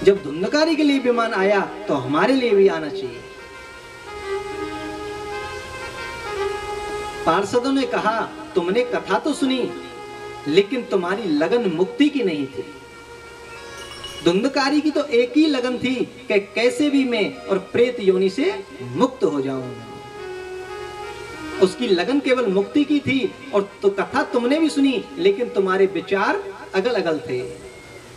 जब धुंधकारी के लिए विमान आया तो हमारे लिए भी आना चाहिए। पार्षदों ने कहा तुमने कथा तो सुनी, लेकिन तुम्हारी लगन मुक्ति की नहीं थी। धुंधकारी की तो एक ही लगन थी कि कैसे भी मैं और प्रेत योनि से मुक्त हो जाऊं। उसकी लगन केवल मुक्ति की थी। और तो कथा तुमने भी सुनी, लेकिन तुम्हारे विचार अगल अगल थे।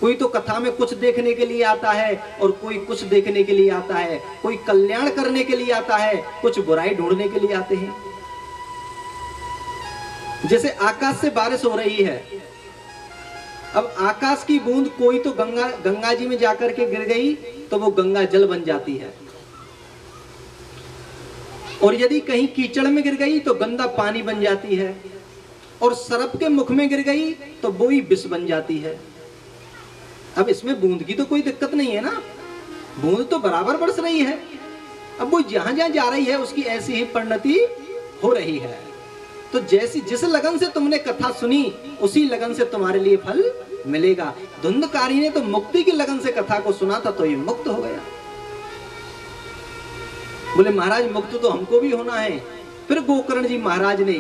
कोई तो कथा में कुछ देखने के लिए आता है और कोई कुछ देखने के लिए आता है, कोई कल्याण करने के लिए आता है, कुछ बुराई ढूंढने के लिए आते हैं। जैसे आकाश से बारिश हो रही है, अब आकाश की बूंद कोई तो गंगा जी में जाकर के गिर गई तो वो गंगा जल बन जाती है, और यदि कहीं कीचड़ में गिर गई तो गंदा पानी बन जाती है, और सर्प के मुख में गिर गई तो वो ही विष बन जाती है। अब इसमें बूंद की तो कोई दिक्कत नहीं है ना, बूंद तो बराबर बरस रही है। अब वो जहां जहां जा रही है उसकी ऐसी ही परिणति हो रही है। तो जैसी जिस लगन से तुमने कथा सुनी उसी लगन से तुम्हारे लिए फल मिलेगा। धुंधकारी ने तो मुक्ति की लगन से कथा को सुना था तो ये मुक्त हो गया। बोले महाराज मुक्त तो हमको भी होना है। फिर गोकर्ण जी महाराज ने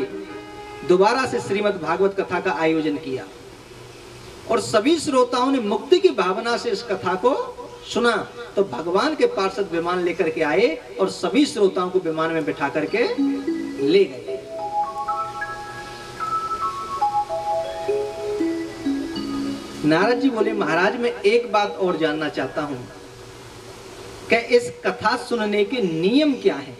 दोबारा से श्रीमद् भागवत कथा का आयोजन किया और सभी श्रोताओं ने मुक्ति की भावना से इस कथा को सुना। तो भगवान के पार्षद विमान लेकर के आए और सभी श्रोताओं को विमान में बिठा करके ले गए। नारद जी बोले महाराज मैं एक बात और जानना चाहता हूं कि इस कथा सुनने के नियम क्या हैं?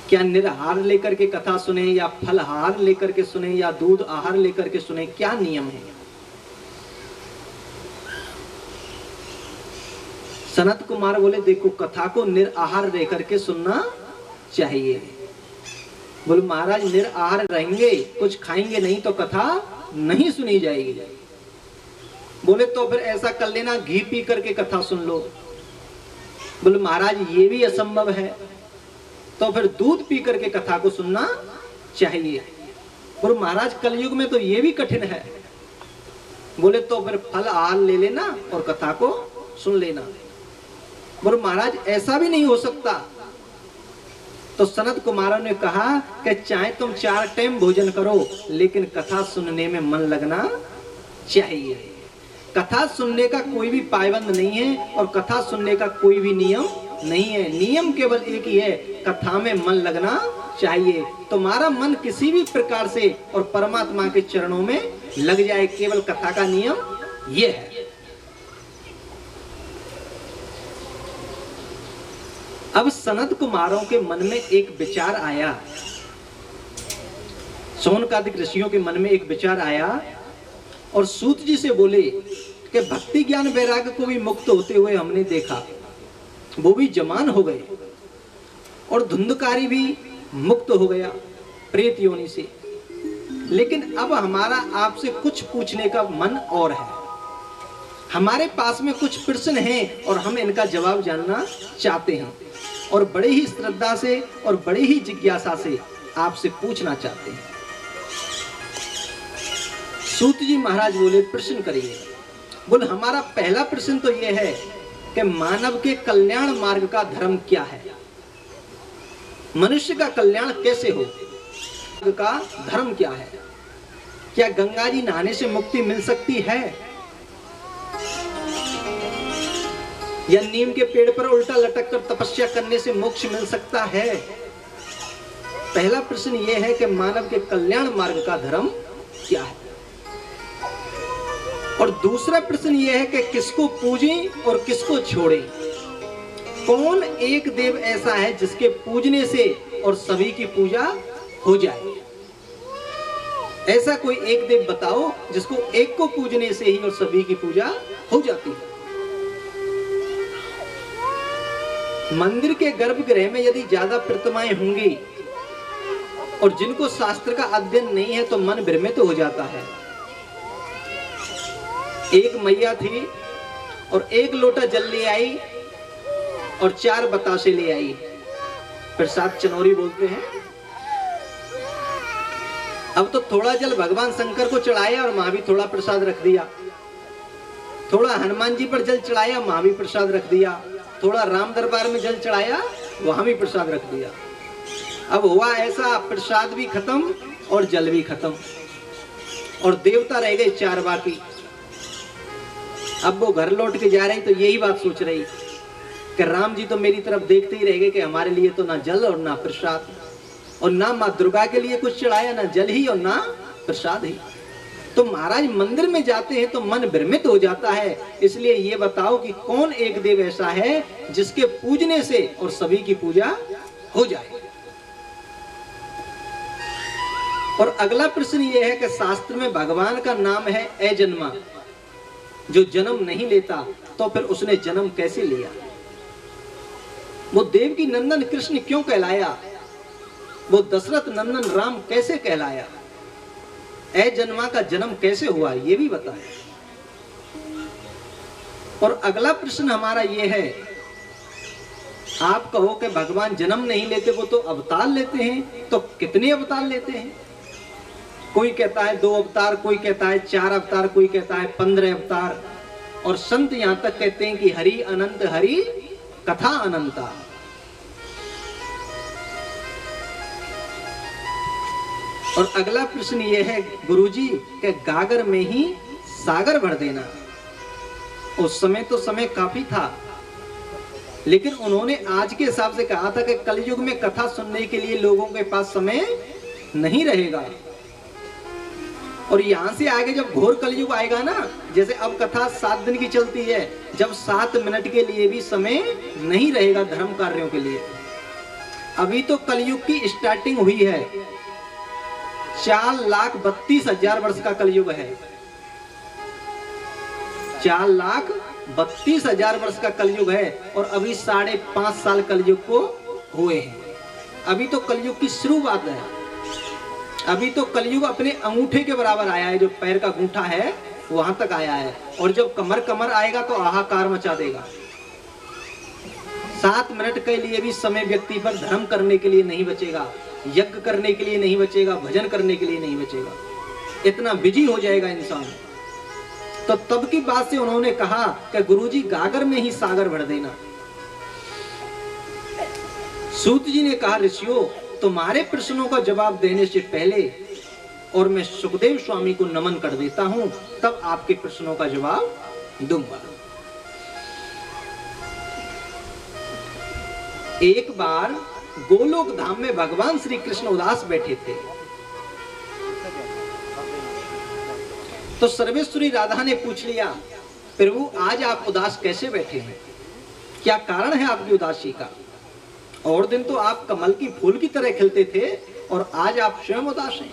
क्या निराहार लेकर के कथा सुने या फलहार लेकर के सुने या दूध आहार लेकर के सुने, क्या नियम है? सनत कुमार बोले देखो कथा को निराहार लेकर के सुनना चाहिए। बोले महाराज निराहार रहेंगे, कुछ खाएंगे नहीं तो कथा नहीं सुनी जाएगी। बोले तो फिर ऐसा कर लेना, घी पी करके कथा सुन लो। बोले महाराज ये भी असंभव है, तो फिर दूध पी करके कथा को सुनना चाहिए। बोले महाराज कलयुग में तो ये भी कठिन है। बोले तो फिर फल आहार ले लेना और कथा को सुन लेना। बोले महाराज ऐसा भी नहीं हो सकता। तो सनत कुमारों ने कहा कि चाहे तुम 4 टाइम भोजन करो, लेकिन कथा सुनने में मन लगना चाहिए। कथा सुनने का कोई भी पाबंद नहीं है और कथा सुनने का कोई भी नियम नहीं है। नियम केवल एक ही है, कथा में मन लगना चाहिए। तुम्हारा मन किसी भी प्रकार से और परमात्मा के चरणों में लग जाए, केवल कथा का नियम यह है। अब सनत कुमारों के मन में एक विचार आया, शौनकादिक ऋषियों के मन में एक विचार आया और सूत जी से बोले कि भक्ति ज्ञान वैराग्य को भी मुक्त होते हुए हमने देखा, वो भी जमान हो गए, और धुंधकारी भी मुक्त हो गया प्रेत योनि से। लेकिन अब हमारा आपसे कुछ पूछने का मन और है। हमारे पास में कुछ प्रश्न हैं और हम इनका जवाब जानना चाहते हैं और बड़े ही श्रद्धा से और बड़े ही जिज्ञासा से आपसे पूछना चाहते हैं। सूत जी महाराज बोले प्रश्न करिए। बोले हमारा पहला प्रश्न तो यह है कि मानव के कल्याण मार्ग का धर्म क्या है, मनुष्य का कल्याण कैसे हो, का धर्म क्या है। क्या गंगा जी नहाने से मुक्ति मिल सकती है, या नीम के पेड़ पर उल्टा लटक कर तपस्या करने से मोक्ष मिल सकता है। पहला प्रश्न यह है कि मानव के कल्याण मार्ग का धर्म क्या है। और दूसरा प्रश्न यह है कि किसको पूजें और किसको छोड़ें। कौन एक देव ऐसा है जिसके पूजने से और सभी की पूजा हो जाए। ऐसा कोई एक देव बताओ जिसको एक को पूजने से ही और सभी की पूजा हो जाती है। मंदिर के गर्भगृह में यदि ज्यादा प्रतिमाएं होंगी और जिनको शास्त्र का अध्ययन नहीं है तो मन भ्रमित हो जाता है। एक मैया थी और 1 लोटा जल ले आई और 4 बतासे ले आई, प्रसाद चनौरी बोलते हैं। अब तो थोड़ा जल भगवान शंकर को चढ़ाया और वहां भी थोड़ा प्रसाद रख दिया, थोड़ा हनुमान जी पर जल चढ़ाया वहां भी प्रसाद रख दिया, थोड़ा राम दरबार में जल चढ़ाया वहां भी प्रसाद रख दिया। अब हुआ ऐसा, प्रसाद भी खत्म और जल भी खत्म और देवता रह गए 4 बाकी। अब वो घर लौट के जा रही तो यही बात सोच रही कि राम जी तो मेरी तरफ देखते ही रह गए कि हमारे लिए तो ना जल और ना प्रसाद, और ना माँ दुर्गा के लिए कुछ चढ़ाया, ना जल ही और ना प्रसाद ही। तो महाराज मंदिर में जाते हैं तो मन भ्रमित हो जाता है। इसलिए ये बताओ कि कौन एक देव ऐसा है जिसके पूजने से और सभी की पूजा हो जाए। और अगला प्रश्न ये है कि शास्त्र में भगवान का नाम है अजन्मा, जो जन्म नहीं लेता, तो फिर उसने जन्म कैसे लिया। वो देव की नंदन कृष्ण क्यों कहलाया, वो दशरथ नंदन राम कैसे कहलाया, अजन्मा का जन्म कैसे हुआ, ये भी बताया। और अगला प्रश्न हमारा ये है, आप कहो कि भगवान जन्म नहीं लेते, वो तो अवतार लेते हैं, तो कितने अवतार लेते हैं। कोई कहता है 2 अवतार, कोई कहता है 4 अवतार, कोई कहता है 15 अवतार, और संत यहां तक कहते हैं कि हरि अनंत हरि कथा अनंता। और अगला प्रश्न ये है गुरुजी के गागर में ही सागर भर देना। उस समय तो समय काफी था, लेकिन उन्होंने आज के हिसाब से कहा था कि कलयुग में कथा सुनने के लिए लोगों के पास समय नहीं रहेगा। और यहां से आगे जब घोर कलयुग आएगा ना, जैसे अब कथा 7 दिन की चलती है, जब 7 मिनट के लिए भी समय नहीं रहेगा धर्म कार्यों के लिए। अभी तो कलयुग की स्टार्टिंग हुई है, 4,32,000 वर्ष का कलयुग है। 4,32,000 वर्ष का कलयुग है और अभी 5.5 साल कलयुग को हुए हैं। अभी तो कलयुग की शुरुआत है। अभी तो कलयुग अपने अंगूठे के बराबर आया है, जो पैर का अंगूठा है वहां तक आया है। और जब कमर कमर आएगा तो हाहाकार मचा देगा। 7 मिनट के लिए भी समय व्यक्ति पर धर्म करने के लिए नहीं बचेगा, यज्ञ करने के लिए नहीं बचेगा, भजन करने के लिए नहीं बचेगा। इतना बिजी हो जाएगा इंसान। तो तब की बात से उन्होंने कहा कि गुरुजी गागर में ही सागर भर देना। सूत जी ने कहा ऋषियों, तुम्हारे प्रश्नों का जवाब देने से पहले और मैं सुखदेव स्वामी को नमन कर देता हूं, तब आपके प्रश्नों का जवाब दूंगा। एक बार गोलोक धाम में भगवान श्री कृष्ण उदास बैठे थे। तो सर्वेश्वरी राधा ने पूछ लिया, प्रभु आज आप उदास कैसे बैठे हैं? क्या कारण है आपकी उदासी का? और दिन तो आप कमल की फूल की तरह खिलते थे और आज आप स्वयं उदास हैं।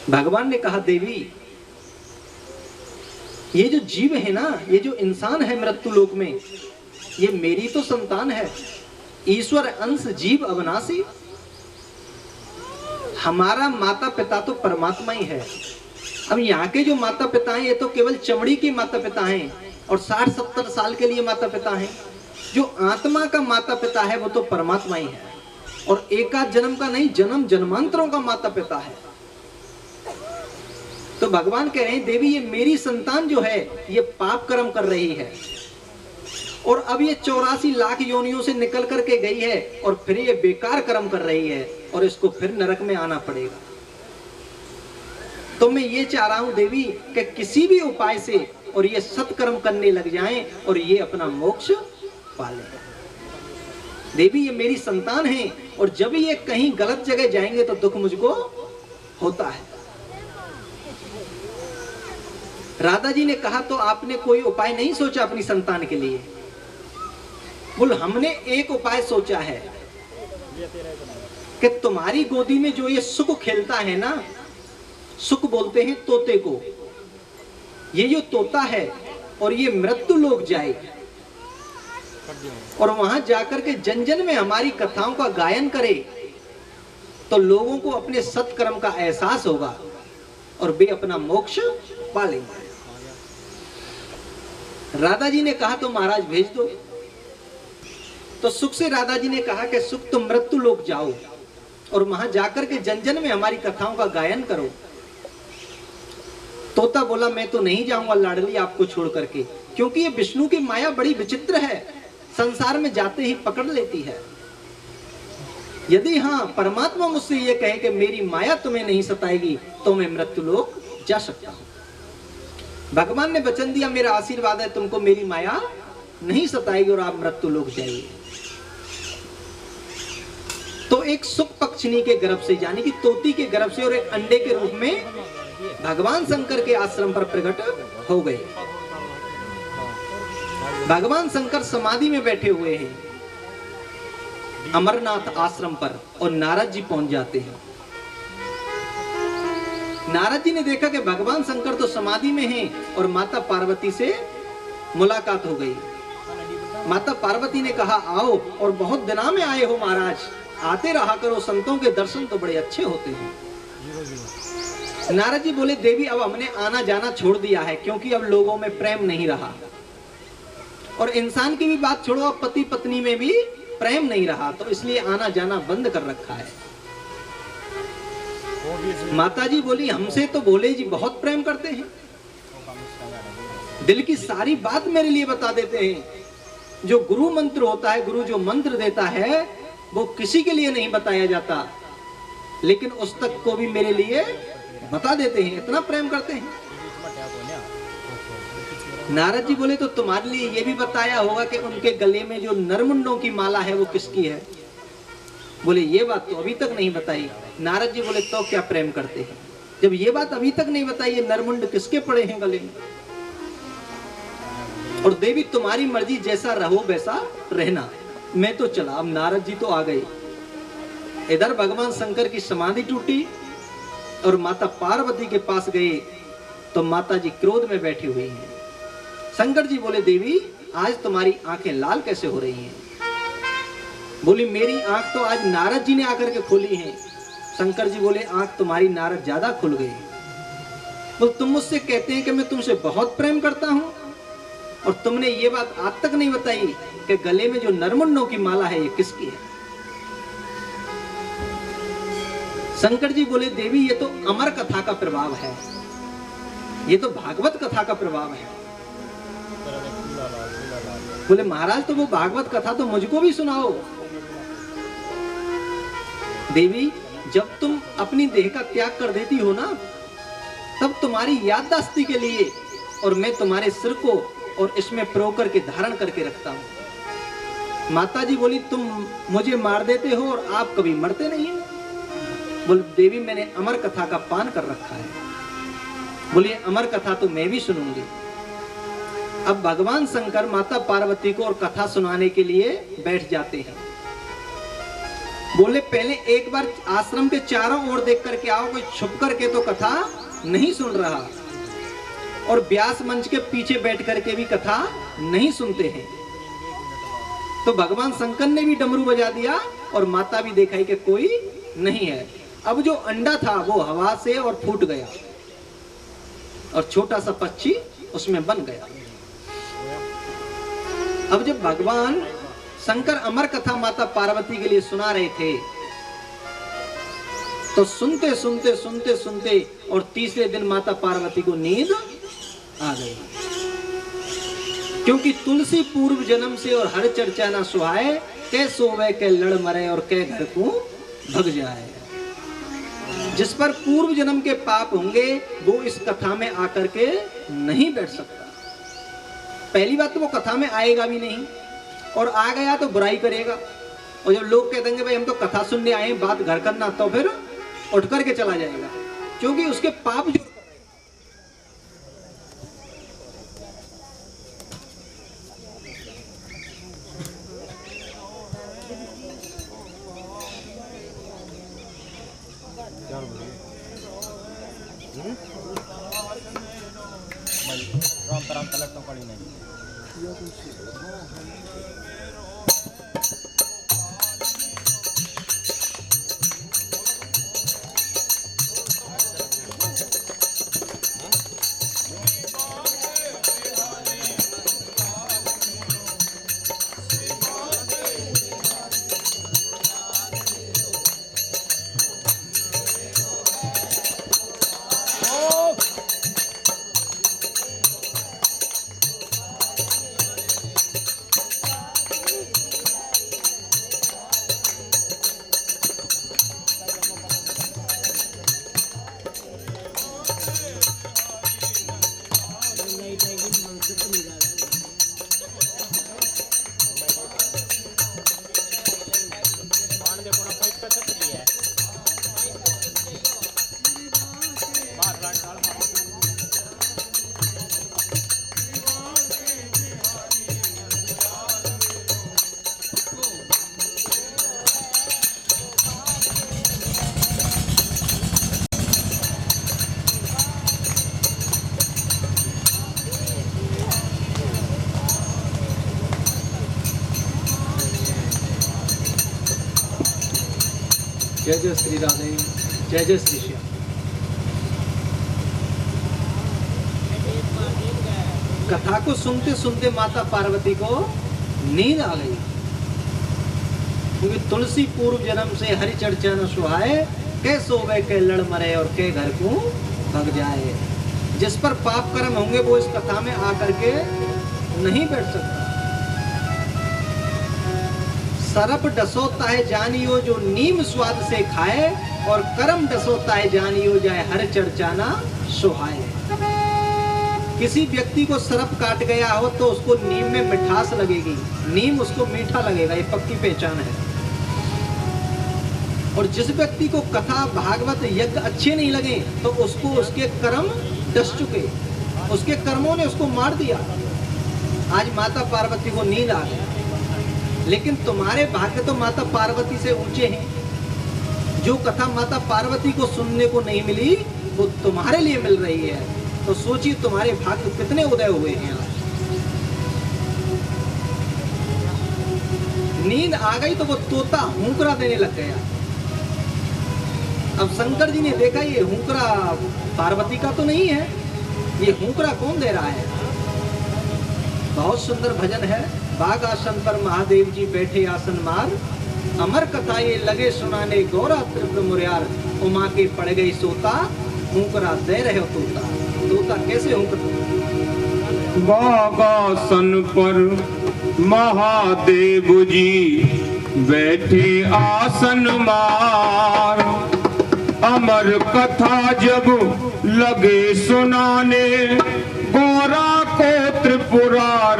भगवान ने कहा, देवी ये जो जीव है ना, ये जो इंसान है मृत्यु लोक में, ये मेरी तो संतान है। ईश्वर अंश जीव अविनाशी। हमारा माता पिता तो परमात्मा ही है। अब यहाँ के जो माता पिता हैं ये तो केवल चमड़ी के माता पिता हैं और 60-70 साल के लिए माता पिता हैं। जो आत्मा का माता पिता है वो तो परमात्मा ही है, और एकाध जन्म का नहीं, जन्म जन्मांतरों का माता पिता है। तो भगवान कह रहे हैं, देवी ये मेरी संतान जो है ये पाप कर्म कर रही है और अब ये 84 लाख योनियों से निकल करके गई है और फिर ये बेकार कर्म कर रही है और इसको फिर नरक में आना पड़ेगा। तो मैं ये चाह रहा हूं देवी कि किसी भी उपाय से और ये सत्कर्म करने लग जाएं और ये अपना मोक्ष पाले। देवी ये मेरी संतान है और जब ये कहीं गलत जगह जाएंगे तो दुख मुझको होता है। राधा जी ने कहा, तो आपने कोई उपाय नहीं सोचा अपनी संतान के लिए? बोल, हमने एक उपाय सोचा है कि तुम्हारी गोदी में जो ये सुख खेलता है ना, सुख बोलते हैं तोते को, ये जो तोता है और ये मृत्यु लोक जाए और वहां जाकर के जन जन में हमारी कथाओं का गायन करे तो लोगों को अपने सत्कर्म का एहसास होगा और वे अपना मोक्ष पा लेंगे। राधा जी ने कहा, तो महाराज भेज दो। तो सुख से राधा जी ने कहा कि सुख तुम मृत्यु लोक जाओ और वहां जाकर के जन जन में हमारी कथाओं का गायन करो। तोता बोला, मैं तो नहीं जाऊंगा लाडली आपको छोड़ करके, क्योंकि ये विष्णु की माया बड़ी विचित्र है, संसार में जाते ही पकड़ लेती है। यदि हाँ परमात्मा मुझसे ये कहे कि मेरी माया तुम्हें नहीं सताएगी तो मैं मृत्यु लोक जा सकता हूं। भगवान ने वचन दिया, मेरा आशीर्वाद है, तुमको मेरी माया नहीं सताएगी और आप मृत्यु लोक जाइए। तो एक सुख पक्षिणी के गर्भ से, यानी कि तोती के गर्भ से और एक अंडे के रूप में भगवान शंकर के आश्रम पर प्रकट हो गए। भगवान शंकर समाधि में बैठे हुए हैं अमरनाथ आश्रम पर और नारद जी पहुंच जाते हैं। नारद जी ने देखा कि भगवान शंकर तो समाधि में हैं और माता पार्वती से मुलाकात हो गई। माता पार्वती ने कहा, आओ, और बहुत दिना में आए हो महाराज, आते रहा करो, संतों के दर्शन तो बड़े अच्छे होते हैं। नारद जी बोले, देवी अब हमने आना जाना छोड़ दिया है, क्योंकि अब लोगों में प्रेम नहीं रहा और इंसान की भी बात छोड़ो, अब पति पत्नी में भी प्रेम नहीं रहा, तो इसलिए आना जाना बंद कर रखा है। माता जी बोली, हमसे तो भोले जी बहुत प्रेम करते हैं, दिल की सारी बात मेरे लिए बता देते हैं। जो गुरु मंत्र होता है, गुरु जो मंत्र देता है वो किसी के लिए नहीं बताया जाता, लेकिन उस तक को भी मेरे लिए बता देते हैं, इतना प्रेम करते हैं। नारद जी बोले, तो तुम्हारे लिए ये भी बताया होगा कि उनके गले में जो नरमुंडों की माला है वो किसकी है? बोले, ये बात तो अभी तक नहीं बताई। नारद जी बोले, तो क्या प्रेम करते हैं जब ये बात अभी तक नहीं बताई? ये नरमुंड किसके पड़े हैं गले में? और देवी तुम्हारी मर्जी, जैसा रहो वैसा रहना, मैं तो चला। अब नारद जी तो आ गए। इधर भगवान शंकर की समाधि टूटी और माता पार्वती के पास गए तो माता जी क्रोध में बैठी हुई हैं। शंकर जी बोले, देवी आज तुम्हारी आंखें लाल कैसे हो रही हैं? बोली मेरी आंख तो आज नारद जी ने आकर के खोली है। शंकर जी बोले आंख तुम्हारी नारद ज्यादा खुल गई। बोल तुम मुझसे कहते हैं कि मैं तुमसे बहुत प्रेम करता हूं और तुमने ये बात आज तक नहीं बताई कि गले में जो नरमुन्नों की माला है ये किसकी है। शंकर जी बोले देवी ये तो अमर कथा का प्रभाव है, ये तो भागवत कथा का प्रभाव है। बोले महाराज तो वो भागवत कथा तो मुझको भी सुनाओ। देवी जब तुम अपनी देह का त्याग कर देती हो ना तब तुम्हारी याददाश्ती के लिए और मैं तुम्हारे सिर को और इसमें प्रो करके धारण करके रखता हूं। माता जी बोली तुम मुझे मार देते हो और आप कभी मरते नहीं हो। बोले देवी मैंने अमर कथा का पान कर रखा है। बोलिए अमर कथा तो मैं भी सुनूंगी। अब भगवान शंकर माता पार्वती को और कथा सुनाने के लिए बैठ जाते हैं। बोले पहले एक बार आश्रम के चारों ओर देख करके आओ, कोई छुप करके तो कथा नहीं सुन रहा और व्यास मंच के पीछे बैठ करके भी कथा नहीं सुनते हैं। तो भगवान शंकर ने भी डमरू बजा दिया और माता भी दिखाई कि कोई नहीं है। अब जो अंडा था वो हवा से और फूट गया और छोटा सा पक्षी उसमें बन गया। अब जब भगवान शंकर अमर कथा माता पार्वती के लिए सुना रहे थे तो सुनते सुनते सुनते सुनते और तीसरे दिन माता पार्वती को नींद आ गई, क्योंकि तुलसी पूर्व जन्म से और हर चर्चा ना सुहाए, के सोवे के लड़ मरे और के घर को भग जाए। जिस पर पूर्व जन्म के पाप होंगे वो इस कथा में आकर के नहीं बैठ सकता। पहली बात तो वो कथा में आएगा भी नहीं और आ गया तो बुराई करेगा। और जब लोग कह देंगे भाई हम तो कथा सुनने आए हैं, बात घर करना, तो फिर उठ करके चला जाएगा, क्योंकि उसके पाप जो जय जय श्री राधे, जय जय श्री श्याम। कथा को सुनते सुनते माता पार्वती को नींद आ गई, क्योंकि तुलसी पूर्व जन्म से हरि चर्चा न सुहाए, के सोवे के लड़ मरे और के घर को भग जाए। जिस पर पाप कर्म होंगे वो इस कथा में आकर के नहीं बैठ सकता। सरप डसोता है जानियो जो नीम स्वाद से खाए, और कर्म डसोता है जानियो जाए हर चर्चा ना सुहाए। किसी व्यक्ति को सरप काट गया हो तो उसको नीम में मिठास लगेगी, नीम उसको मीठा लगेगा, ये पक्की पहचान है। और जिस व्यक्ति को कथा भागवत यज्ञ अच्छे नहीं लगे तो उसको उसके कर्म डस चुके, उसके कर्मों ने उसको मार दिया। आज माता पार्वती को नींद आ गई, लेकिन तुम्हारे भाग्य तो माता पार्वती से ऊंचे हैं। जो कथा माता पार्वती को सुनने को नहीं मिली वो तुम्हारे लिए मिल रही है, तो सोचिए तुम्हारे भाग्य कितने उदय हुए हैं आज। नींद आ गई तो वो तोता हुंकरा देने लग गया। अब शंकर जी ने देखा ये हुंकरा पार्वती का तो नहीं है, ये हुंकरा कौन दे रहा है। बहुत सुंदर भजन है। बाग आसन पर महादेव जी बैठे आसन मार, अमर कथा ये लगे सुनाने गौरा त्रिपुर मुरार, उमा के पड़ गई सोता हुंकरा दे रहे हो तोता। तोता कैसे हुंकरा। बागासन पर महादेव जी बैठे आसन मार, अमर कथा जब लगे सुनाने गौरा को त्रिपुरार,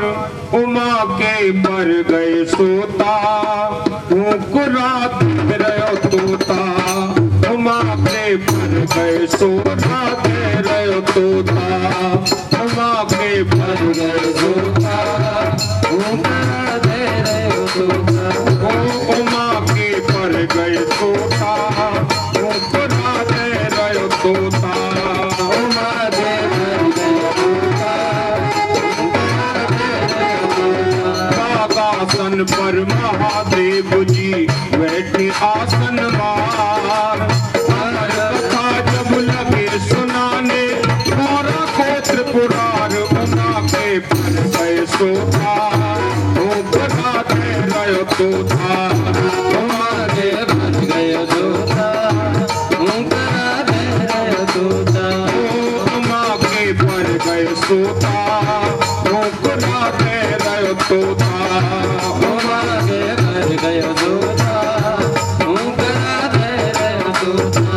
उमा के पर गए सोता हुंकरा दे रहे तोता, उमा के पर गए सोता दे रहे तोता, उमा के पर गए सोता हुंकरा दे रहे तोता, ओ उमा के पर गए सोता हुंकरा दे रहे तोता, उमा के पर गए सोता। आसन पर महादेव जी बैठे आसन मार, कथा जब लगे सुनाने गौरा को त्रिपुरार, उमा के पर गए सोता हुंकरा दे रहे तोता, उमा के पर गए सोता हुंकरा दे रहे तोता, उमा के पर गए सोता हुंकरा दे रहे तोता, उमा के पर गए सोता हुंकरा दे रहे तोता।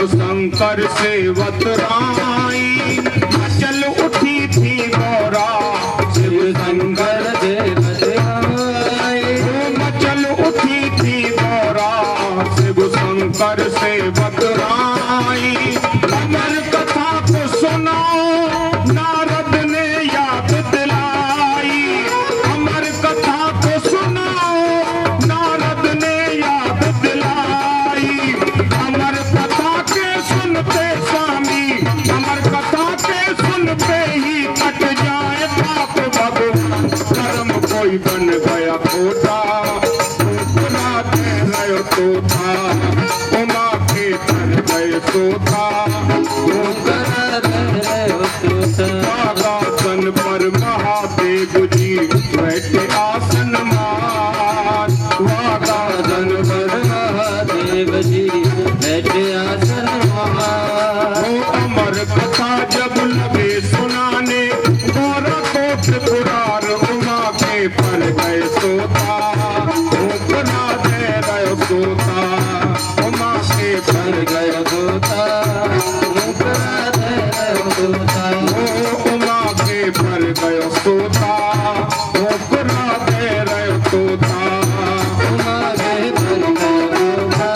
शंकर सेवत राई, चल उठी थी गौरा शिव शंकर सेवत राई, चल उठी थी गौरा शिव शंकर सेवत राई, अमर कथा को सुनाओ नारद ने याद दिलाई, अमर कथा को सुनाओ नारद ने याद दिलाई, अमर कथा के सुनते स्वामी, अमर कथा के सुनते ही कट जाए पाप भगवान, कर्म कोई बन गया खोटा हुंकरा दे रहे तोता, उमा के पर गए सोता हुंकरा दे रहे तोता। बागासन पर महादेव जी बैठे आसन मार, बागासन पर महादेव जी बैठे आसन मार, अमर कथा जब लगे सुनाने गौरा को त्रिपुरार, उमा के पर गए सोता हुंकरा दे रहे सोता, उमा के पर गए सोता हुंकरा दे रहे सोता, उमा के पर गए सोता हुंकरा दे रहे सोता, उमा के पर गए सोता।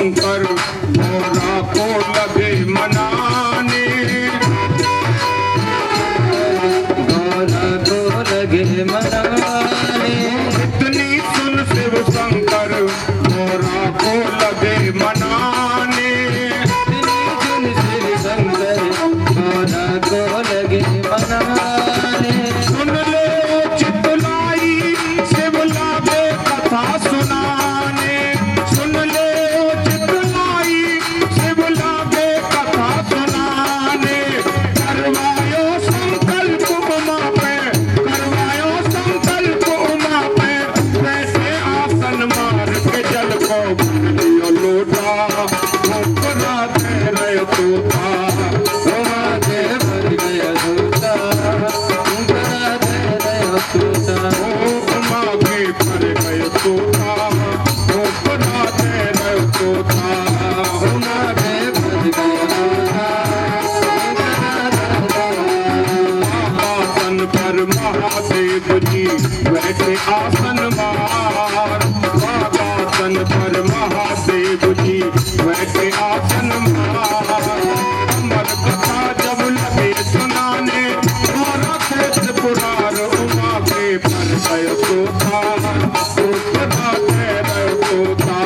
शंकर भोला को लगे मनाने, भोला को लगे मनाने। इतनी सुन शिव शंकर भोला को लगे मनाने, इतनी सुन शिव शंकर भोला को लगे मनाने। सुन ले चितलाई शिव लागे कथा सुनाने, सुन ले चितलाई शिव लागे कथा सुनाने। करवायो संकल्प उमा पे, करवायो संकल्प उमा पे, वैसे आसन मार के जल को भर लियो लोटा, ऊपरा दे रहे तोता, उमा के भर गया दूता, ऊपरा दे रहे तूता। उमा के भर गए तोता, ऊपरा दे रहे तोता। उमा के भर गया दूता, आसन पर महादेव जी बैठे आसन मार, आसन पर महादेव जी बैठे आसन मार। अमर कथा जब लगे सुनाने, और खेत पुरार उमा के पर गए तोता, ऊपरा दे रहे तोता।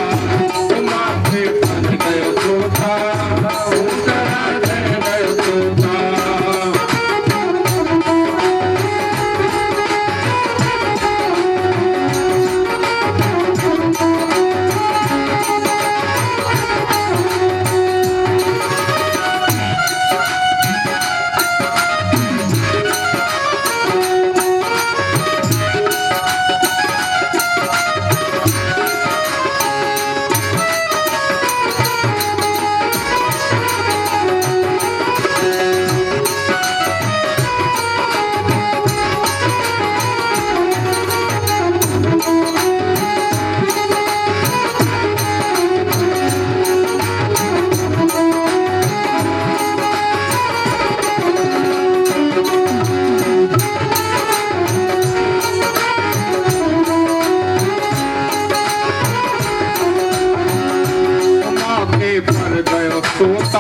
उमा के पर गए तोता, ऊपरा दे रहे तोता। पर गयो तोता,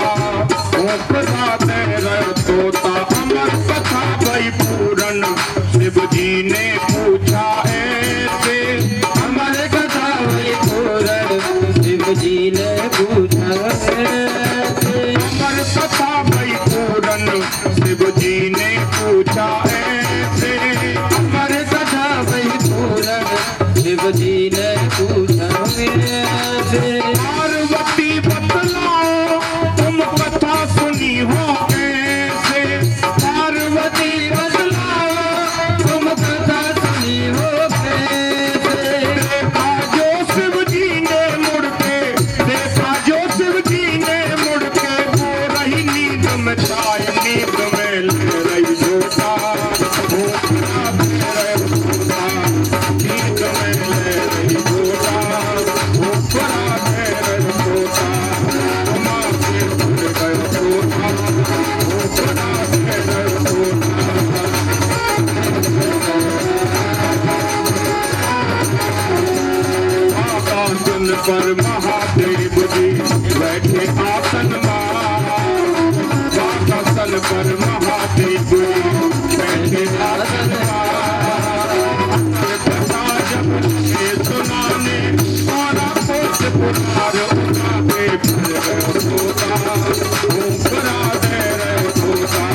ऊपरा दे रहे तोता। अमर कथा भई पूरन शिव जी ने पूछा ऐसे, अमर कथा हुई पूरन शिव जी ने पूछा ऐसे। अमर कथा भई पूरन शिव जी ने पूछा ऐसे। अमर कथा हुई पूरन शिव जी ने पूछा ऐसे। पार्वती बतलाओ तुम कथा सुनी हो कैसे, पार्वती बतलाओ तुम कथा सुनी हो कैसे। देखा जो शिव जी ने मुड़ के, देखा जो शिव जी ने मुड़ के, वो रही नींद में चाय, नींद में ले रही जोता, ऊपरा दे रहे तोता। नींद में ले रही जोता, ऊपरा दे रहे तोता। उमा के भर गए तोता, ऊपरा दे रहे तोता। आसन पर महादेव जी बैठे आसन मार, आसन पर महादेव जी बैठे आसन मार। कथा जब लगे सुनाने, और कोट पुरार उमा के भर गए तोता, ऊपरा दे रहे तोता।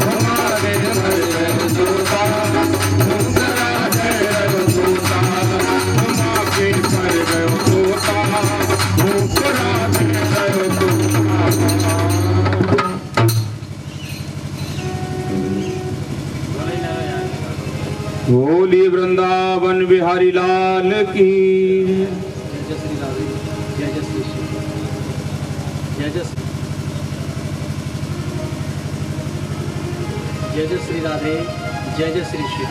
उमा के भर गए तोता, ऊपरा दे रहे तोता। उमा के भर गए तोता, ऊपरा दे रहे तोता। बोली वृंदावन बिहारी लाल की। जय श्री राधे, जय जय श्री श्री, जय जय जय जय श्री राधे, जय जय श्री श्री।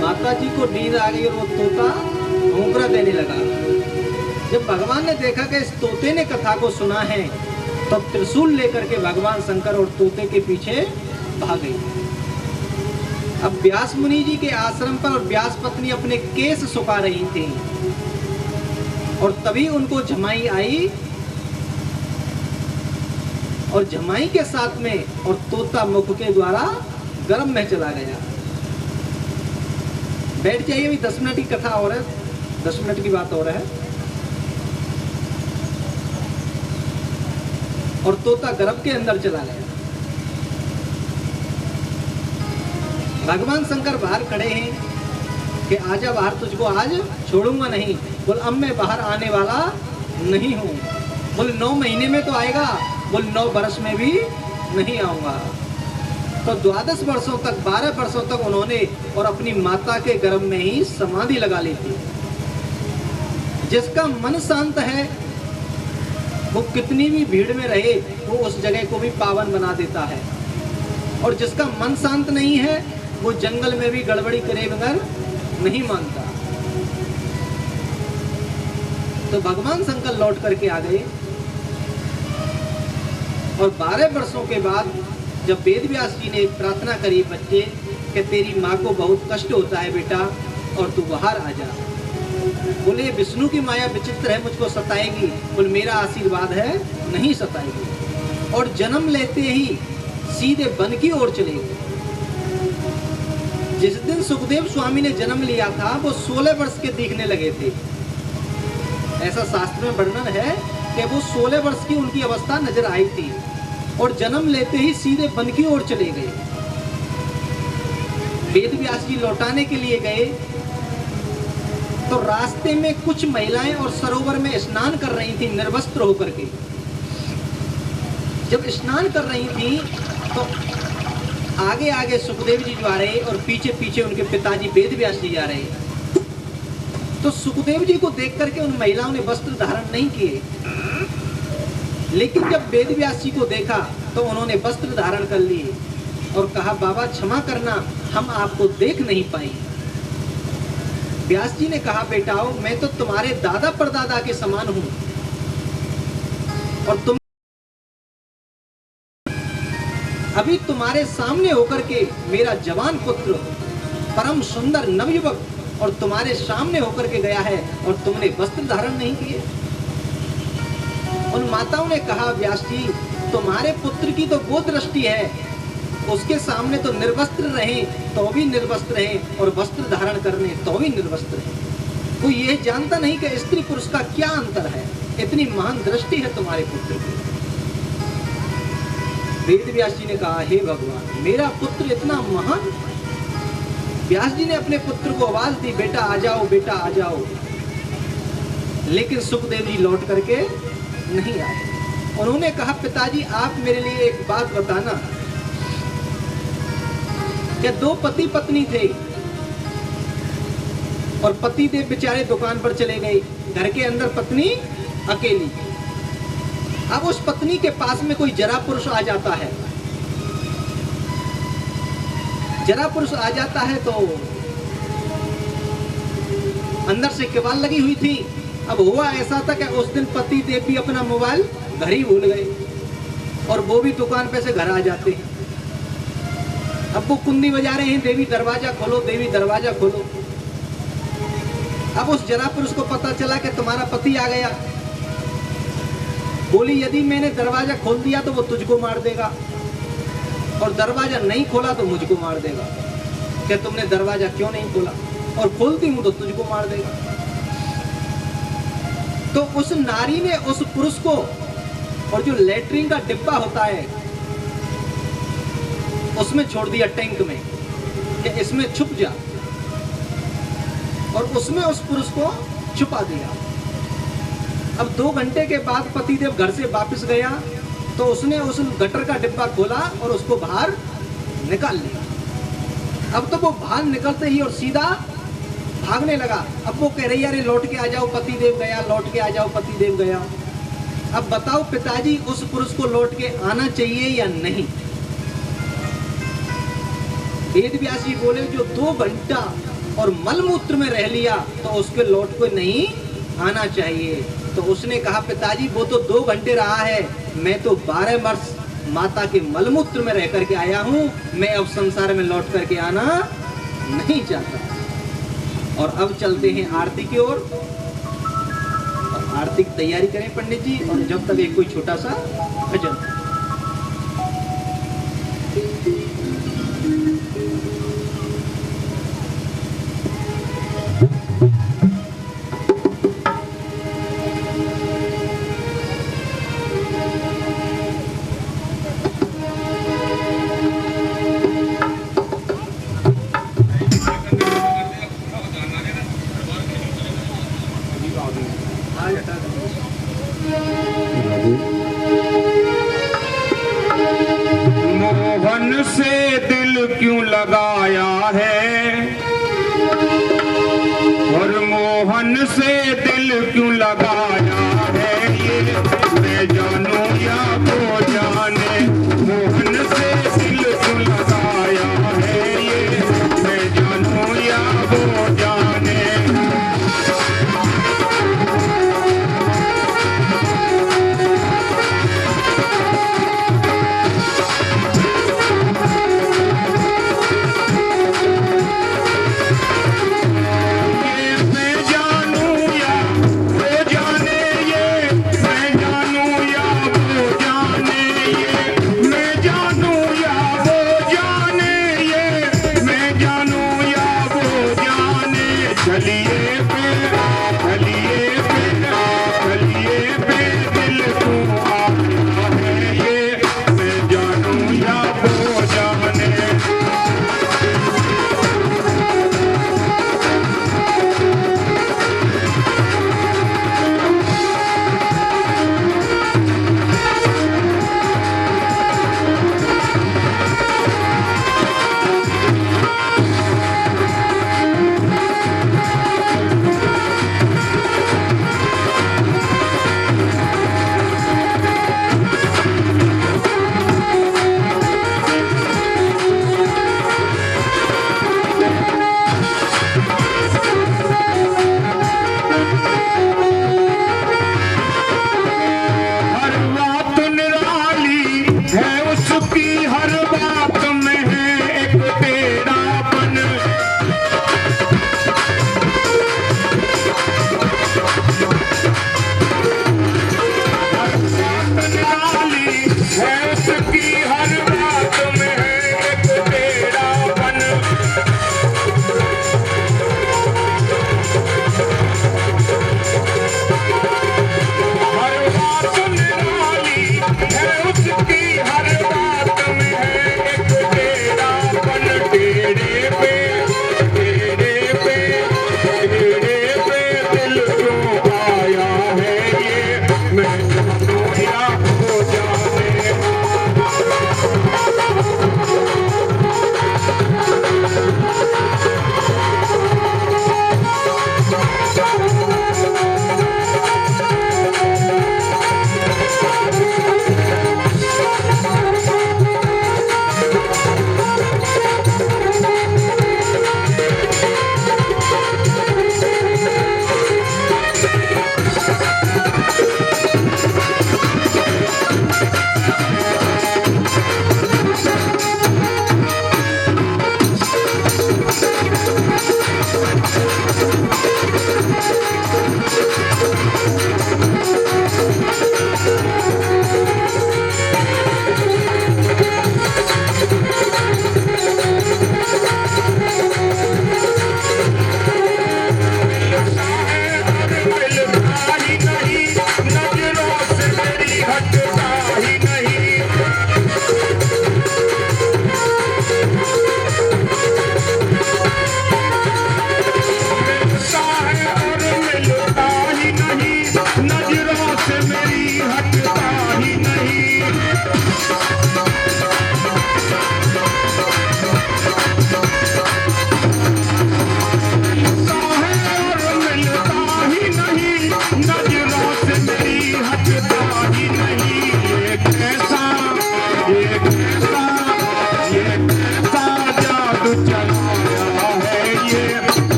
माता जी को नींद आ गई और वो तोता भौंकरा देने लगा। जब भगवान ने देखा कि इस तोते ने कथा को सुना है, तब त्रिशूल लेकर के भगवान शंकर और तोते के पीछे भाग गए। अब व्यास मुनि जी के आश्रम पर और व्यास पत्नी अपने केस सुखा रही थी और तभी उनको जमाई आई और जमाई के साथ में और तोता मुख के द्वारा गर्भ में चला गया। बैठ जाइए, अभी 10 मिनट की कथा और है, 10 मिनट की बात और है। और तोता गर्भ के अंदर चला गया। भगवान शंकर बाहर खड़े हैं कि आजा बाहर, तुझको आज छोड़ूंगा नहीं। बोल अब मैं बाहर आने वाला नहीं हूं। बोल 9 महीने में तो आएगा, बोल 9 वर्ष में भी नहीं आऊंगा। तो 12 वर्षों तक 12 वर्षों तक उन्होंने और अपनी माता के गर्भ में ही समाधि लगा ली थी। जिसका मन शांत है वो कितनी भी भीड़ में रहे वो उस जगह को भी पावन बना देता है, और जिसका मन शांत नहीं है वो जंगल में भी गड़बड़ी करे बगैर नहीं मानता। तो भगवान शंकर लौट करके आ गए और 12 वर्षों के बाद जब वेद व्यास जी ने प्रार्थना करी बच्चे कि तेरी माँ को बहुत कष्ट होता है बेटा और तू बाहर आ जा। बोले विष्णु की माया विचित्र है, मुझको सताएगी। बोले मेरा आशीर्वाद है नहीं सताएगी। और जन्म लेते ही सीधे वन की ओर चले गए। जिस दिन सुखदेव स्वामी ने जन्म लिया था वो 16 वर्ष के दिखने लगे थे। ऐसा शास्त्र में वर्णन है कि वो 16 वर्ष की उनकी अवस्था नजर आई थी और जन्म लेते ही सीधे वन की ओर चले गए। वेद व्यास जी लौटाने के लिए गए तो रास्ते में कुछ महिलाएं और सरोवर में स्नान कर रही थी निर्वस्त्र होकर के। जब स्नान कर रही थी तो आगे आगे सुखदेव जी जा रहे और पीछे पीछे उनके पिताजी वेद व्यास जी जा रहे। तो सुखदेव जी को देख करके उन महिलाओं ने वस्त्र धारण नहीं किए, लेकिन जब वेद व्यास जी को देखा तो उन्होंने वस्त्र धारण कर लिए और कहा बाबा क्षमा करना, हम आपको देख नहीं पाए। व्यास जी ने कहा बेटाओ मैं तो तुम्हारे दादा परदादा के समान हूं और तुम अभी तुम्हारे सामने होकर के मेरा जवान पुत्र परम सुंदर नवयुवक और तुम्हारे सामने होकर के गया है और तुमने वस्त्र धारण नहीं किए। उन माताओं ने कहा व्यास जी तुम्हारे पुत्र की तो वो दृष्टि है, उसके सामने तो निर्वस्त्र रहे तो भी निर्वस्त्र रहे और वस्त्र धारण करने तो भी निर्वस्त्र रहे। वो ये जानता नहीं कि स्त्री पुरुष का क्या अंतर है, इतनी महान दृष्टि है तुम्हारे पुत्र की। वेद व्यास जी ने कहा हे भगवान मेरा पुत्र इतना महान। व्यास जी ने अपने पुत्र को आवाज दी बेटा आ जाओ, बेटा आ जाओ, लेकिन सुखदेव जी लौट करके नहीं आए। उन्होंने कहा पिताजी आप मेरे लिए एक बात बताना कि 2 पति पत्नी थे और पति देव बेचारे दुकान पर चले गए, घर के अंदर पत्नी अकेली। अब उस पत्नी के पास में कोई जरा पुरुष आ जाता है, जरा पुरुष आ जाता है तो अंदर से केवाल लगी हुई थी। अब हुआ ऐसा था कि उस दिन पति देव भी अपना मोबाइल घर ही भूल गए और वो भी दुकान पे से घर आ जाते हैं। अब वो कुंडी बजा रहे हैं देवी दरवाजा खोलो, देवी दरवाजा खोलो। अब उस जरा पुरुष को पता चला कि तुम्हारा पति आ गया। बोली यदि मैंने दरवाजा खोल दिया तो वो तुझको मार देगा और दरवाजा नहीं खोला तो मुझको मार देगा। क्या तुमने दरवाजा क्यों नहीं खोला, और खोलती हूं तो तुझको मार देगा। तो उस नारी ने उस पुरुष को और जो लेटरिन का डिब्बा होता है उसमें छोड़ दिया टैंक में कि इसमें छुप जा, और उसमें उस पुरुष को छुपा दिया। अब 2 घंटे के बाद पतिदेव घर से वापस गया तो उसने उस गटर का डिब्बा खोला और उसको बाहर निकाल लिया। अब तो वो बाहर निकलते ही और सीधा भागने लगा। अब वो कह रही अरे लौट के आ जाओ पतिदेव गया, लौट के आ जाओ पतिदेव गया। अब बताओ पिताजी उस पुरुष को लौट के आना चाहिए या नहीं। वेद व्यास जी बोले जो 2 घंटा और मलमूत्र में रह लिया तो उसके लौट को नहीं आना चाहिए। तो उसने कहा पिताजी वो तो 2 घंटे रहा है, मैं तो 12 वर्ष माता के मलमूत्र में रह करके आया हूँ, मैं अब संसार में लौट करके आना नहीं चाहता। और अब चलते हैं आरती की ओर। आरती की तैयारी करें पंडित जी, और जब तक एक कोई छोटा सा भजन। मोहन से दिल क्यों लगाया है, और मोहन से दिल क्यों लगाया है, ये मैं जानूं या वो जाने। मोहन से दिल क्यों लगाया है, ये मैं जानूं या वो जाने।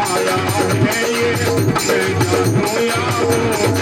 आया है ये मैं जानूं या वो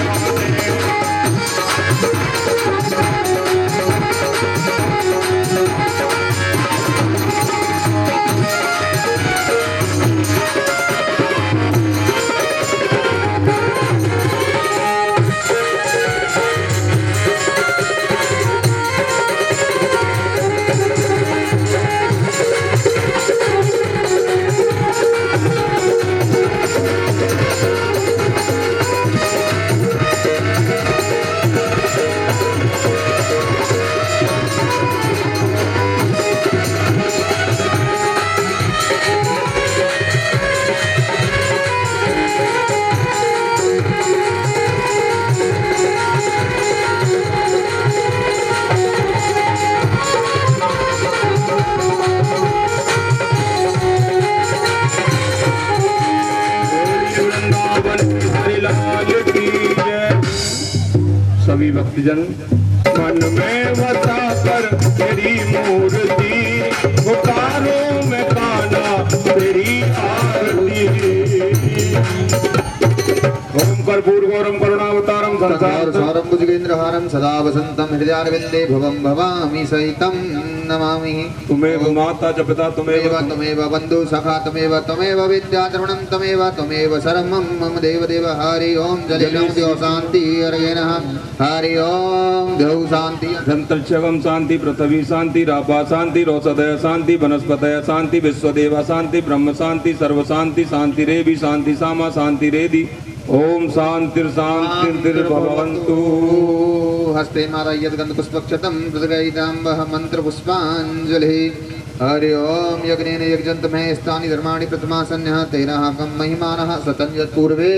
सभी भक्तजन मन में बसा कर तेरी मूर्ति पुकारो मैं कान्हा तेरी आरती। ओम कर्पूर गौरम करुणावतारम संसार सारं भुजगेन्द्रहारं सदा वसन्तं हृदयारविन्दे भवं भवामि सहितं नमामि। तुमेव माता च पिता त्वमेव त्वमेव बन्धु सखा त्वमेव त्वमेव विद्या द्रविणं त्वमेव त्वमेव सर्वं मम देवदेव। हरि ओम जलेन द्यौ शान्ति हरये नमः। हरि ओम द्यौ शान्ति धन्तर्षवं शांति पृथ्वी शांति रापा शांति रोषधय शांति वनस्पतय शांति विश्वदेवा शांति ब्रह्म शांति सर्व शांति शांति रेवि शांति सामा शांति रेदि। ओम शांतिर शांतिर भवन्तु। हस्ते माता यद्गन्ध पुष्पक्षतं प्रदगैताम्बः मंत्र पुष्पाञ्जलिः। हरि ओम यज्ञेन यज्ञन्तमहे स्थानि धर्माणि प्रथमासन्यः तेनाहकं महिमानः सतं यत्पूर्वे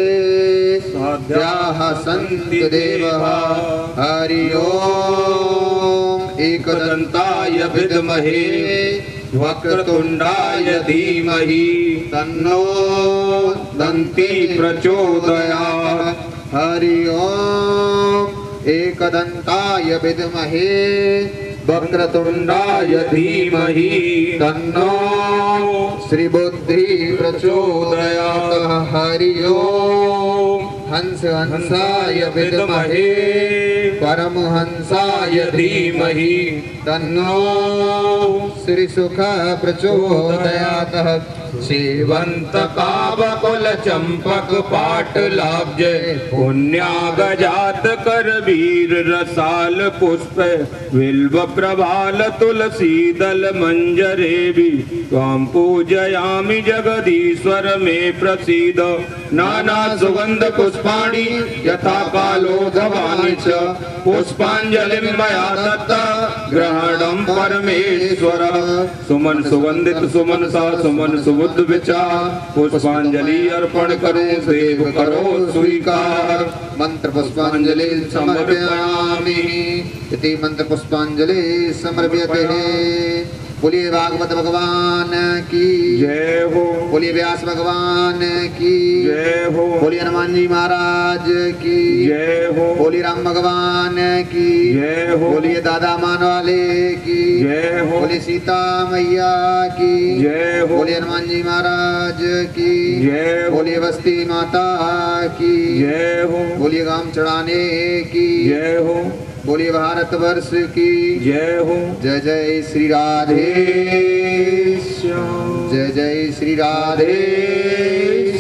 साध्याः सन्ति देवः। हरि ओम एकदन्ताय विद्महे वक्रतुण्डाय धीमहि तन्नो दन्ती प्रचोदयात्। हरि ओम एकदन्ताय विद्महे वक्रतुण्डाय धीमहि तन्नो श्रीबुद्धि प्रचोदयात्। हरि ओम हंस हंसाय विद्महे परमहंसाय धीमहि तन्नो श्रीसुख प्रचोदयात्। सेवंत कावकुल चंपक पाटलाब्ज पुण्यागजात करवीर रसाल पुष्प बिल्व प्रभाल तुलसी दल मंजरेवि त्वां पूजयामि जगदीश्वर मे प्रसीद। नाना सुगंध पुष्पाणि यथा कालोधवानि च पुष्पांजलिं मया दत्ता ग्रहणं परमेश्वर। सुमन सुगंधित सुमन सा सुमन सुबुद्ध विचार पुष्पांजलि अर्पण करो देव करो स्वीकार। मंत्र पुष्पांजलि समर्पयामि इति मंत्र पुष्पांजलि समर्प्यते। बोलिए भागवत भगवान की जय हो। बोलिए व्यास भगवान की जय हो। बोलिए हनुमान जी महाराज की जय हो। बोलिए राम भगवान की जय हो। बोलिए दादा मान वाले की जय हो। बोलिए सीता मैया की जय हो। बोलिए हनुमान जी महाराज की जय हो। बोलिए बस्ती माता की जय हो। बोलिए गांव चढ़ाने की जय हो। बोलिए भारतवर्ष की जय हो। जय जय श्री राधे श्याम। जय जय श्री राधे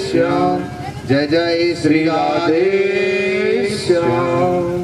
श्याम। जय जय श्री राधे श्याम।